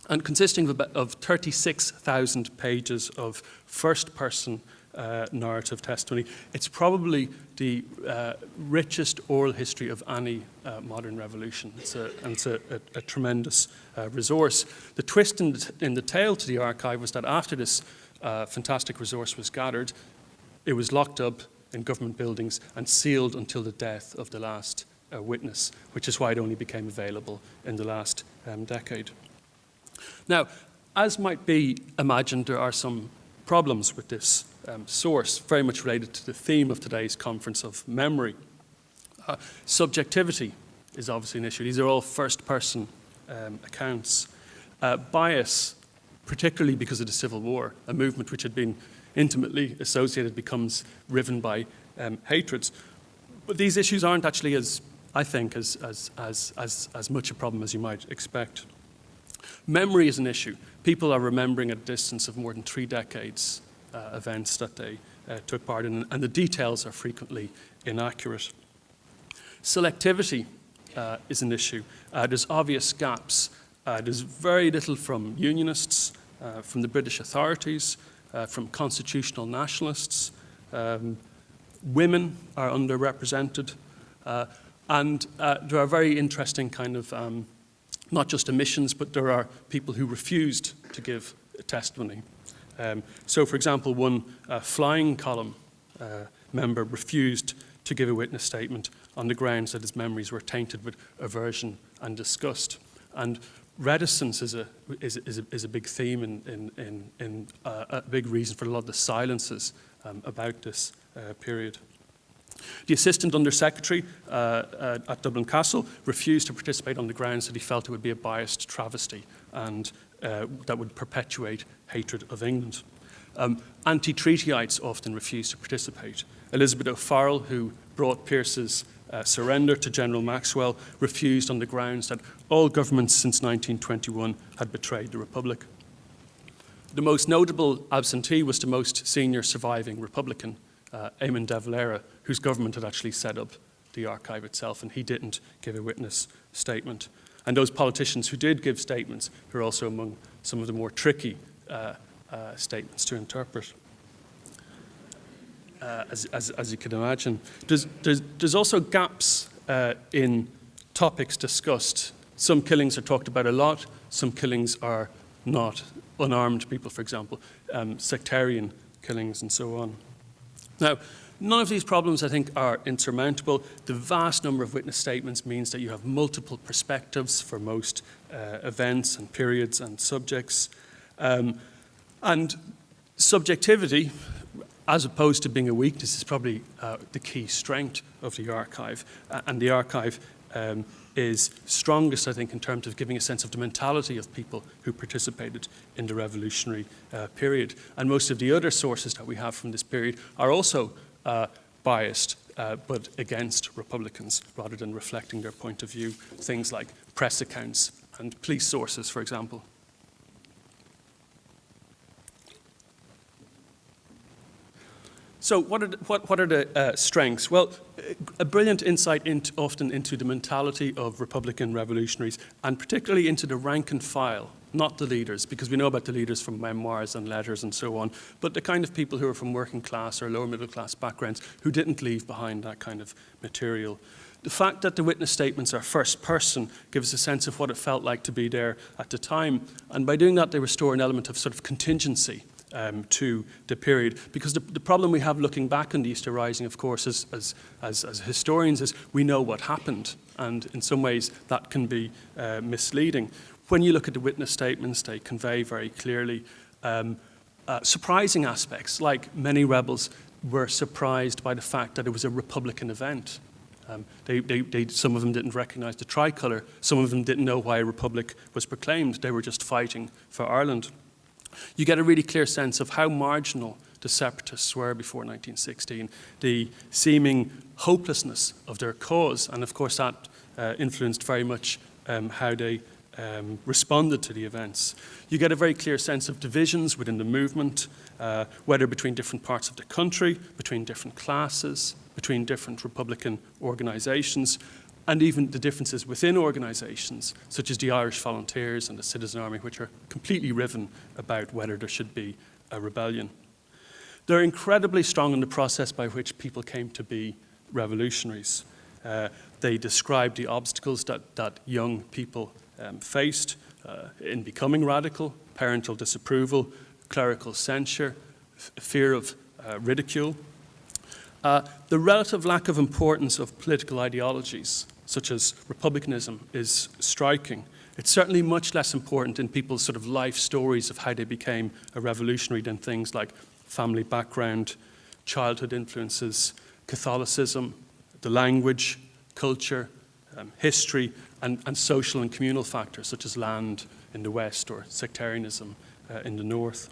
And consisting of 36,000 pages of first-person narrative testimony. It's probably the richest oral history of any modern revolution. It's a tremendous resource. The twist in the tale to the archive was that after this fantastic resource was gathered, it was locked up in government buildings and sealed until the death of the last witness, which is why it only became available in the last decade. Now, as might be imagined, there are some problems with this source, very much related to the theme of today's conference of memory. Subjectivity is obviously an issue. These are all first-person accounts. Bias, particularly because of the Civil War, a movement which had been intimately associated, becomes riven by hatreds. But these issues aren't actually, as much a problem as you might expect. Memory is an issue. People are remembering at a distance of more than 3 decades events that they took part in, and the details are frequently inaccurate. Selectivity is an issue. There's obvious gaps. There's very little from unionists, from the British authorities, from constitutional nationalists. Women are underrepresented. And there are very interesting kind of, not just omissions, but there are people who refused to give testimony. So, for example, one flying column member refused to give a witness statement on the grounds that his memories were tainted with aversion and disgust. And reticence is a big theme in a big reason for a lot of the silences about this period. The Assistant Under-Secretary at Dublin Castle refused to participate on the grounds that he felt it would be a biased travesty and that would perpetuate hatred of England. Anti-treatyites often refused to participate. Elizabeth O'Farrell, who brought Pearse's surrender to General Maxwell, refused on the grounds that all governments since 1921 had betrayed the Republic. The most notable absentee was the most senior surviving Republican, Eamon de Valera, whose government had actually set up the archive itself, and he didn't give a witness statement. And those politicians who did give statements were also among some of the more tricky statements to interpret, as you can imagine. There's also gaps in topics discussed. Some killings are talked about a lot, some killings are not. Unarmed people, for example, sectarian killings and so on. Now, none of these problems, I think, are insurmountable. The vast number of witness statements means that you have multiple perspectives for most events and periods and subjects. And subjectivity, as opposed to being a weakness, is probably the key strength of the archive. And the archive is strongest, I think, in terms of giving a sense of the mentality of people who participated in the revolutionary period. And most of the other sources that we have from this period are also biased, but against Republicans, rather than reflecting their point of view. Things like press accounts and police sources, for example. So what are the strengths? Well, a brilliant insight often into the mentality of Republican revolutionaries, and particularly into the rank and file, not the leaders, because we know about the leaders from memoirs and letters and so on, but the kind of people who are from working class or lower middle class backgrounds who didn't leave behind that kind of material. The fact that the witness statements are first person gives a sense of what it felt like to be there at the time, and by doing that they restore an element of sort of contingency to the period. Because the problem we have looking back on the Easter Rising, of course, as historians, is we know what happened, and in some ways that can be misleading. When you look at the witness statements, they convey very clearly surprising aspects, like many rebels were surprised by the fact that it was a Republican event. Some of them didn't recognize the tricolour, some of them didn't know why a republic was proclaimed, they were just fighting for Ireland. You get a really clear sense of how marginal the separatists were before 1916, the seeming hopelessness of their cause, and of course that influenced very much how they responded to the events. You get a very clear sense of divisions within the movement, whether between different parts of the country, between different classes, between different Republican organisations, and even the differences within organisations, such as the Irish Volunteers and the Citizen Army, which are completely riven about whether there should be a rebellion. They're incredibly strong in the process by which people came to be revolutionaries. They describe the obstacles that young people faced in becoming radical: parental disapproval, clerical censure, fear of ridicule. The relative lack of importance of political ideologies, such as republicanism, is striking. It's certainly much less important in people's sort of life stories of how they became a revolutionary than things like family background, childhood influences, Catholicism, the language, culture, history, and social and communal factors such as land in the West or sectarianism in the North.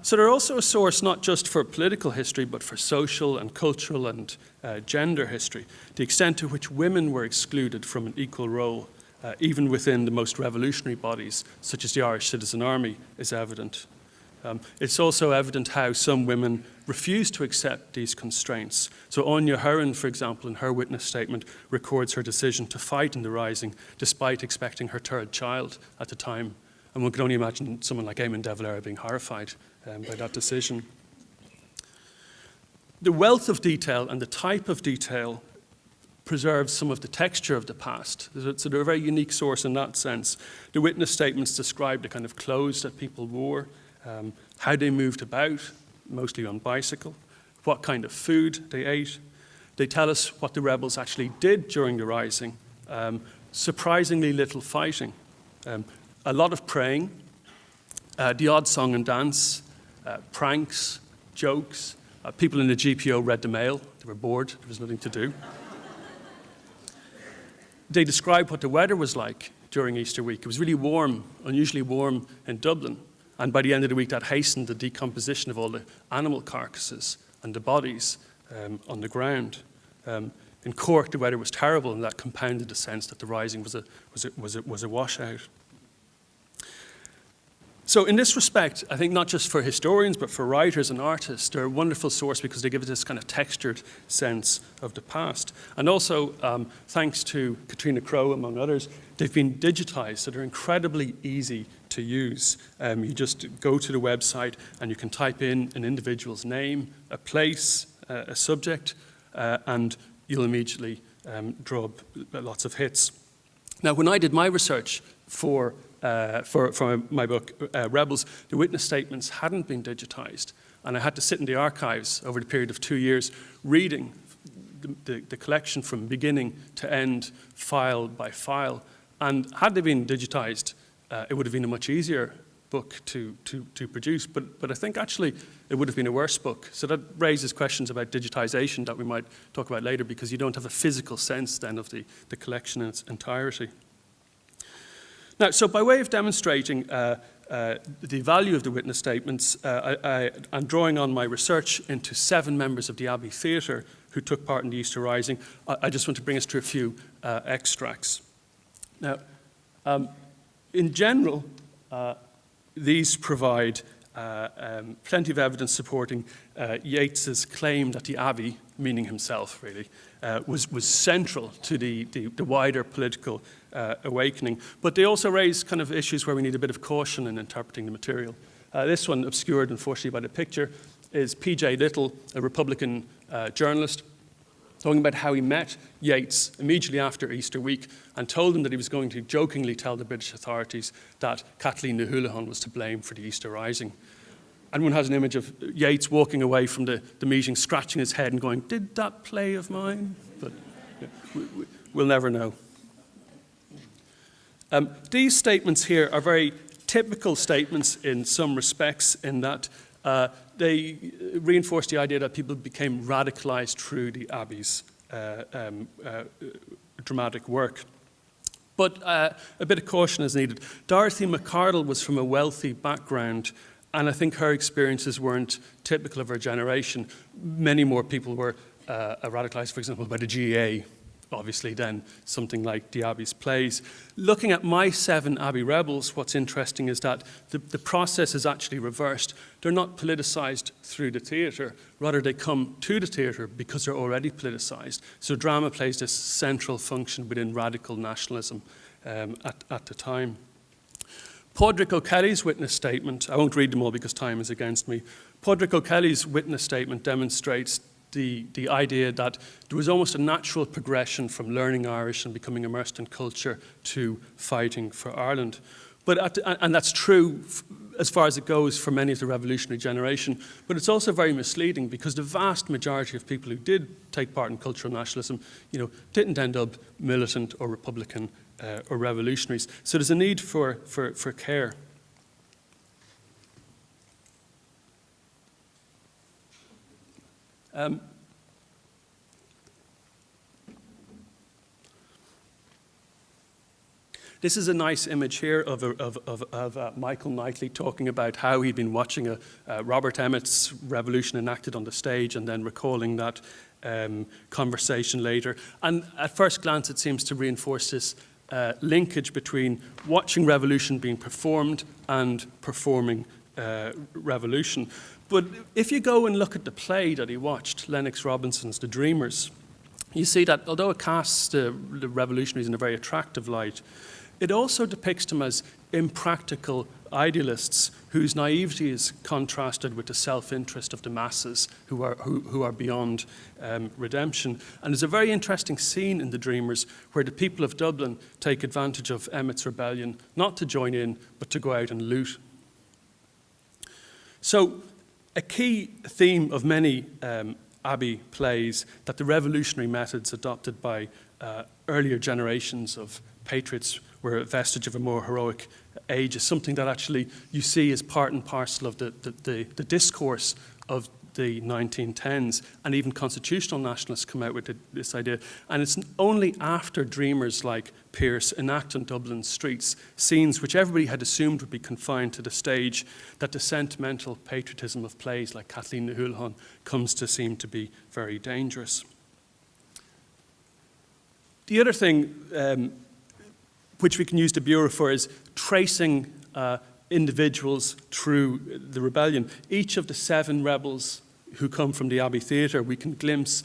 So they're also a source not just for political history, but for social and cultural and gender history. The extent to which women were excluded from an equal role, even within the most revolutionary bodies, such as the Irish Citizen Army, is evident. It's also evident how some women refused to accept these constraints. So Anya Heron, for example, in her witness statement, records her decision to fight in the Rising, despite expecting her third child at the time. And one can only imagine someone like Eamon de Valera being horrified by that decision. The wealth of detail and the type of detail preserves some of the texture of the past. So they're a very unique source in that sense. The witness statements describe the kind of clothes that people wore, how they moved about, mostly on bicycle, what kind of food they ate. They tell us what the rebels actually did during the Rising. Surprisingly little fighting. A lot of praying, the odd song and dance, pranks, jokes. People in the GPO read the Mail. They were bored. There was nothing to do. They describe what the weather was like during Easter week. It was really warm, unusually warm in Dublin. And by the end of the week, that hastened the decomposition of all the animal carcasses and the bodies on the ground. In Cork, the weather was terrible, and that compounded the sense that the Rising was a washout. So in this respect, I think not just for historians, but for writers and artists, they're a wonderful source because they give us this kind of textured sense of the past. And also, thanks to Katrina Crowe, among others, they've been digitized, so they're incredibly easy to use. You just go to the website and you can type in an individual's name, a place, a subject, and you'll immediately draw up lots of hits. Now, when I did my research for my book, Rebels, the witness statements hadn't been digitized, and I had to sit in the archives over the period of 2 years reading the collection from beginning to end, file by file. And had they been digitized, it would have been a much easier book to produce, but I think actually it would have been a worse book. So that raises questions about digitization that we might talk about later, because you don't have a physical sense then of the collection in its entirety. Now, so by way of demonstrating the value of the witness statements, I'm drawing on my research into 7 members of the Abbey Theatre who took part in the Easter Rising. I just want to bring us to a few extracts. Now, in general, these provide plenty of evidence supporting Yeats's claim that the Abbey, meaning himself really, was central to the wider political awakening. But they also raise kind of issues where we need a bit of caution in interpreting the material. This one, obscured unfortunately by the picture, is P.J. Little, a Republican journalist, talking about how he met Yeats immediately after Easter week and told him that he was going to jokingly tell the British authorities that Kathleen na Houlihan was to blame for the Easter Rising. And one has an image of Yeats walking away from the meeting, scratching his head and going, "Did that play of mine?" But yeah, we'll never know. These statements here are very typical statements in some respects, in that they reinforce the idea that people became radicalized through the Abbey's dramatic work. But a bit of caution is needed. Dorothy McCardle was from a wealthy background, and I think her experiences weren't typical of her generation. Many more people were radicalized, for example, by the GA, obviously, than something like the Abbey's plays. Looking at my 7 Abbey rebels, what's interesting is that the process is actually reversed. They're not politicized through the theatre, rather they come to the theatre because they're already politicized. So drama plays this central function within radical nationalism at the time. Padraig O'Kelly's witness statement, I won't read them all because time is against me. Padraig O'Kelly's witness statement demonstrates the idea that there was almost a natural progression from learning Irish and becoming immersed in culture to fighting for Ireland. And that's true as far as it goes for many of the revolutionary generation, but it's also very misleading because the vast majority of people who did take part in cultural nationalism, didn't end up militant or Republican or revolutionaries. So there's a need for care. This is a nice image here of Michael Knightley talking about how he'd been watching Robert Emmet's revolution enacted on the stage and then recalling that conversation later. And at first glance, it seems to reinforce this linkage between watching revolution being performed and performing revolution. But if you go and look at the play that he watched, Lennox Robinson's The Dreamers, you see that although it casts the revolutionaries in a very attractive light, it also depicts them as impractical idealists whose naivety is contrasted with the self-interest of the masses who are beyond redemption. And there's a very interesting scene in The Dreamers where the people of Dublin take advantage of Emmet's rebellion, not to join in, but to go out and loot. So a key theme of many Abbey plays that the revolutionary methods adopted by earlier generations of patriots were a vestige of a more heroic age is something that actually you see as part and parcel of the discourse of the 1910s, and even constitutional nationalists come out with this idea. And it's only after dreamers like Pearse enact on Dublin's streets scenes which everybody had assumed would be confined to the stage that the sentimental patriotism of plays like Kathleen na Houlihan comes to seem to be very dangerous. The other thing which we can use the Bureau for is tracing individuals through the rebellion. Each of the 7 rebels who come from the Abbey Theatre, we can glimpse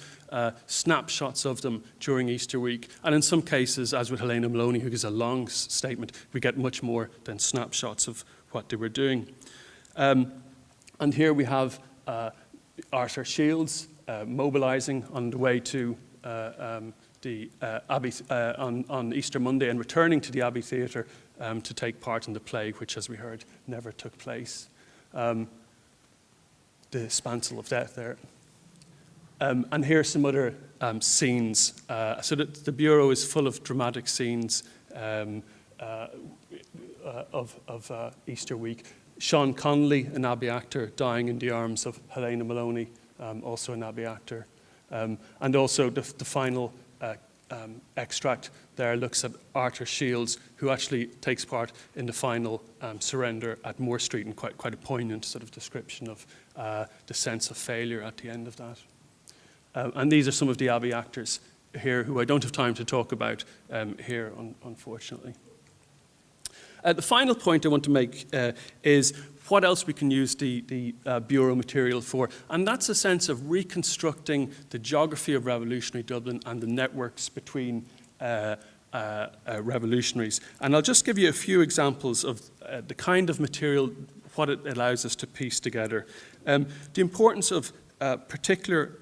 snapshots of them during Easter week. And in some cases, as with Helena Maloney, who gives a long statement, we get much more than snapshots of what they were doing. And here we have Arthur Shields mobilising on the way to the Abbey on Easter Monday and returning to the Abbey Theatre to take part in the play, which, as we heard, never took place. The spancel of death there. And here are some other scenes. So that the Bureau is full of dramatic scenes of Easter week. Sean Connolly, an Abbey actor, dying in the arms of Helena Maloney, also an Abbey actor. And also the final extract there looks at Arthur Shields, who actually takes part in the final surrender at Moore Street, and quite a poignant sort of description of the sense of failure at the end of that. And these are some of the Abbey actors here who I don't have time to talk about here, unfortunately. The final point I want to make is what else we can use the Bureau material for, and that's a sense of reconstructing the geography of revolutionary Dublin and the networks between revolutionaries. And I'll just give you a few examples of the kind of material, what it allows us to piece together. The importance of particular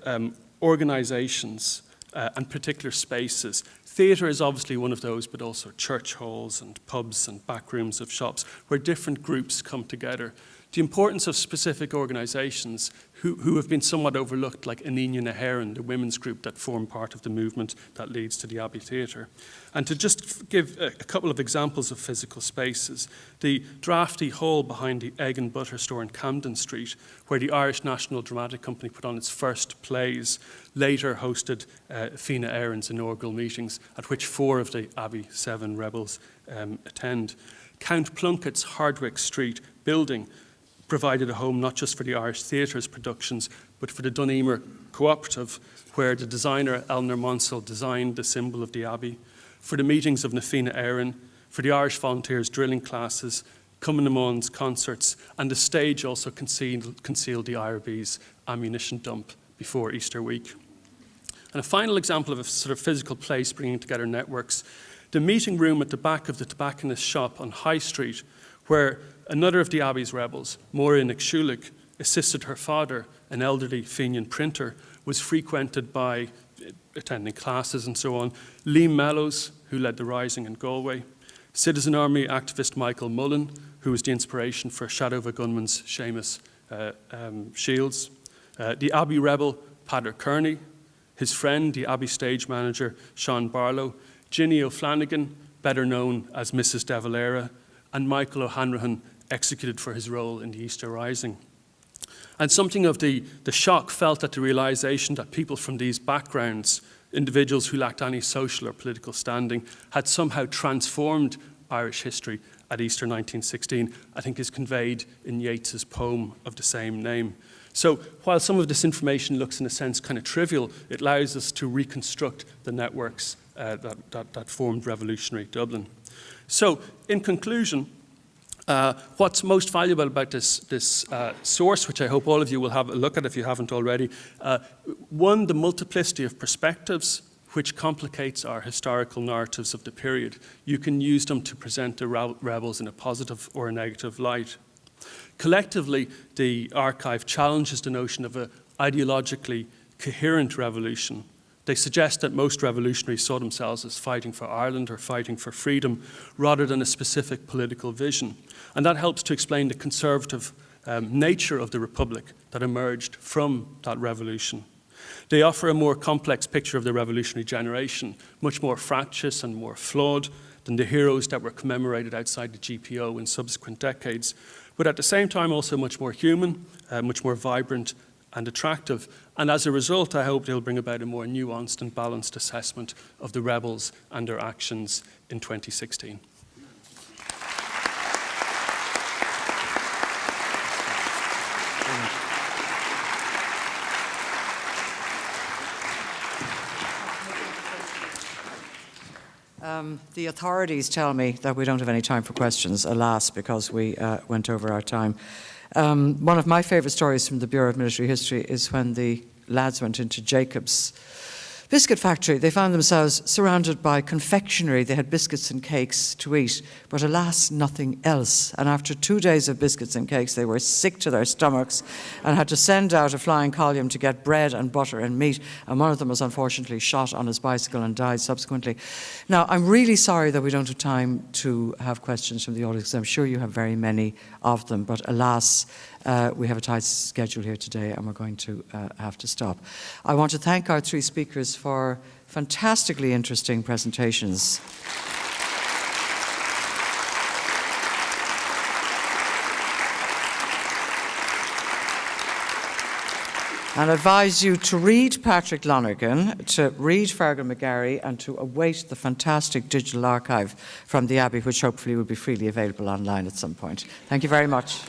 organisations and particular spaces. Theatre is obviously one of those, but also church halls and pubs and back rooms of shops where different groups come together. The importance of specific organisations who have been somewhat overlooked, like Aníne na hÉireann, the women's group that form part of the movement that leads to the Abbey Theatre. And to just give a couple of examples of physical spaces, the drafty hall behind the Egg and Butter store in Camden Street, where the Irish National Dramatic Company put on its first plays, later hosted Fianna Éireann's inaugural meetings, at which 4 of the Abbey 7 rebels attend. Count Plunkett's Hardwicke Street building provided a home not just for the Irish Theatre's productions, but for the Dunemer Cooperative, where the designer Eleanor Monsell designed the symbol of the Abbey, for the meetings of na Fianna Éireann, for the Irish Volunteers drilling classes, Cumann concerts, and the stage also concealed the IRB's ammunition dump before Easter week. And a final example of a sort of physical place bringing together networks, the meeting room at the back of the tobacconist's shop on High Street, where another of the Abbey's rebels, Mairead McShulick, assisted her father, an elderly Fenian printer, was frequented by, attending classes and so on, Liam Mellows, who led the Rising in Galway, Citizen Army activist Michael Mullen, who was the inspiration for Shadow of a Gunman's Seamus Shields, the Abbey rebel Padder Kearney, his friend, the Abbey stage manager Sean Barlow, Ginny O'Flanagan, better known as Mrs. De Valera, and Michael O'Hanrahan, executed for his role in the Easter Rising. And something of the shock felt at the realisation that people from these backgrounds, individuals who lacked any social or political standing, had somehow transformed Irish history at Easter 1916, I think is conveyed in Yeats's poem of the same name. So while some of this information looks in a sense kind of trivial, it allows us to reconstruct the networks that formed revolutionary Dublin. So in conclusion, what's most valuable about this source, which I hope all of you will have a look at if you haven't already, one, the multiplicity of perspectives, which complicates our historical narratives of the period. You can use them to present the rebels in a positive or a negative light. Collectively, the archive challenges the notion of an ideologically coherent revolution. They suggest that most revolutionaries saw themselves as fighting for Ireland or fighting for freedom rather than a specific political vision. And that helps to explain the conservative nature of the Republic that emerged from that revolution. They offer a more complex picture of the revolutionary generation, much more fractious and more flawed than the heroes that were commemorated outside the GPO in subsequent decades, but at the same time also much more human, much more vibrant and attractive. And as a result, I hope they'll bring about a more nuanced and balanced assessment of the rebels and their actions in 2016. The authorities tell me that we don't have any time for questions, alas, because we went over our time. One of my favourite stories from the Bureau of Military History is when the lads went into Jacob's biscuit factory. They found themselves surrounded by confectionery. They had biscuits and cakes to eat, but alas, nothing else. And after 2 days of biscuits and cakes, they were sick to their stomachs and had to send out a flying column to get bread and butter and meat. And one of them was unfortunately shot on his bicycle and died subsequently. Now, I'm really sorry that we don't have time to have questions from the audience. I'm sure you have very many of them, but alas, we have a tight schedule here today and we're going to have to stop. I want to thank our 3 speakers for fantastically interesting presentations. And advise you to read Patrick Lonergan, to read Fearghal McGarry, and to await the fantastic digital archive from the Abbey, which hopefully will be freely available online at some point. Thank you very much.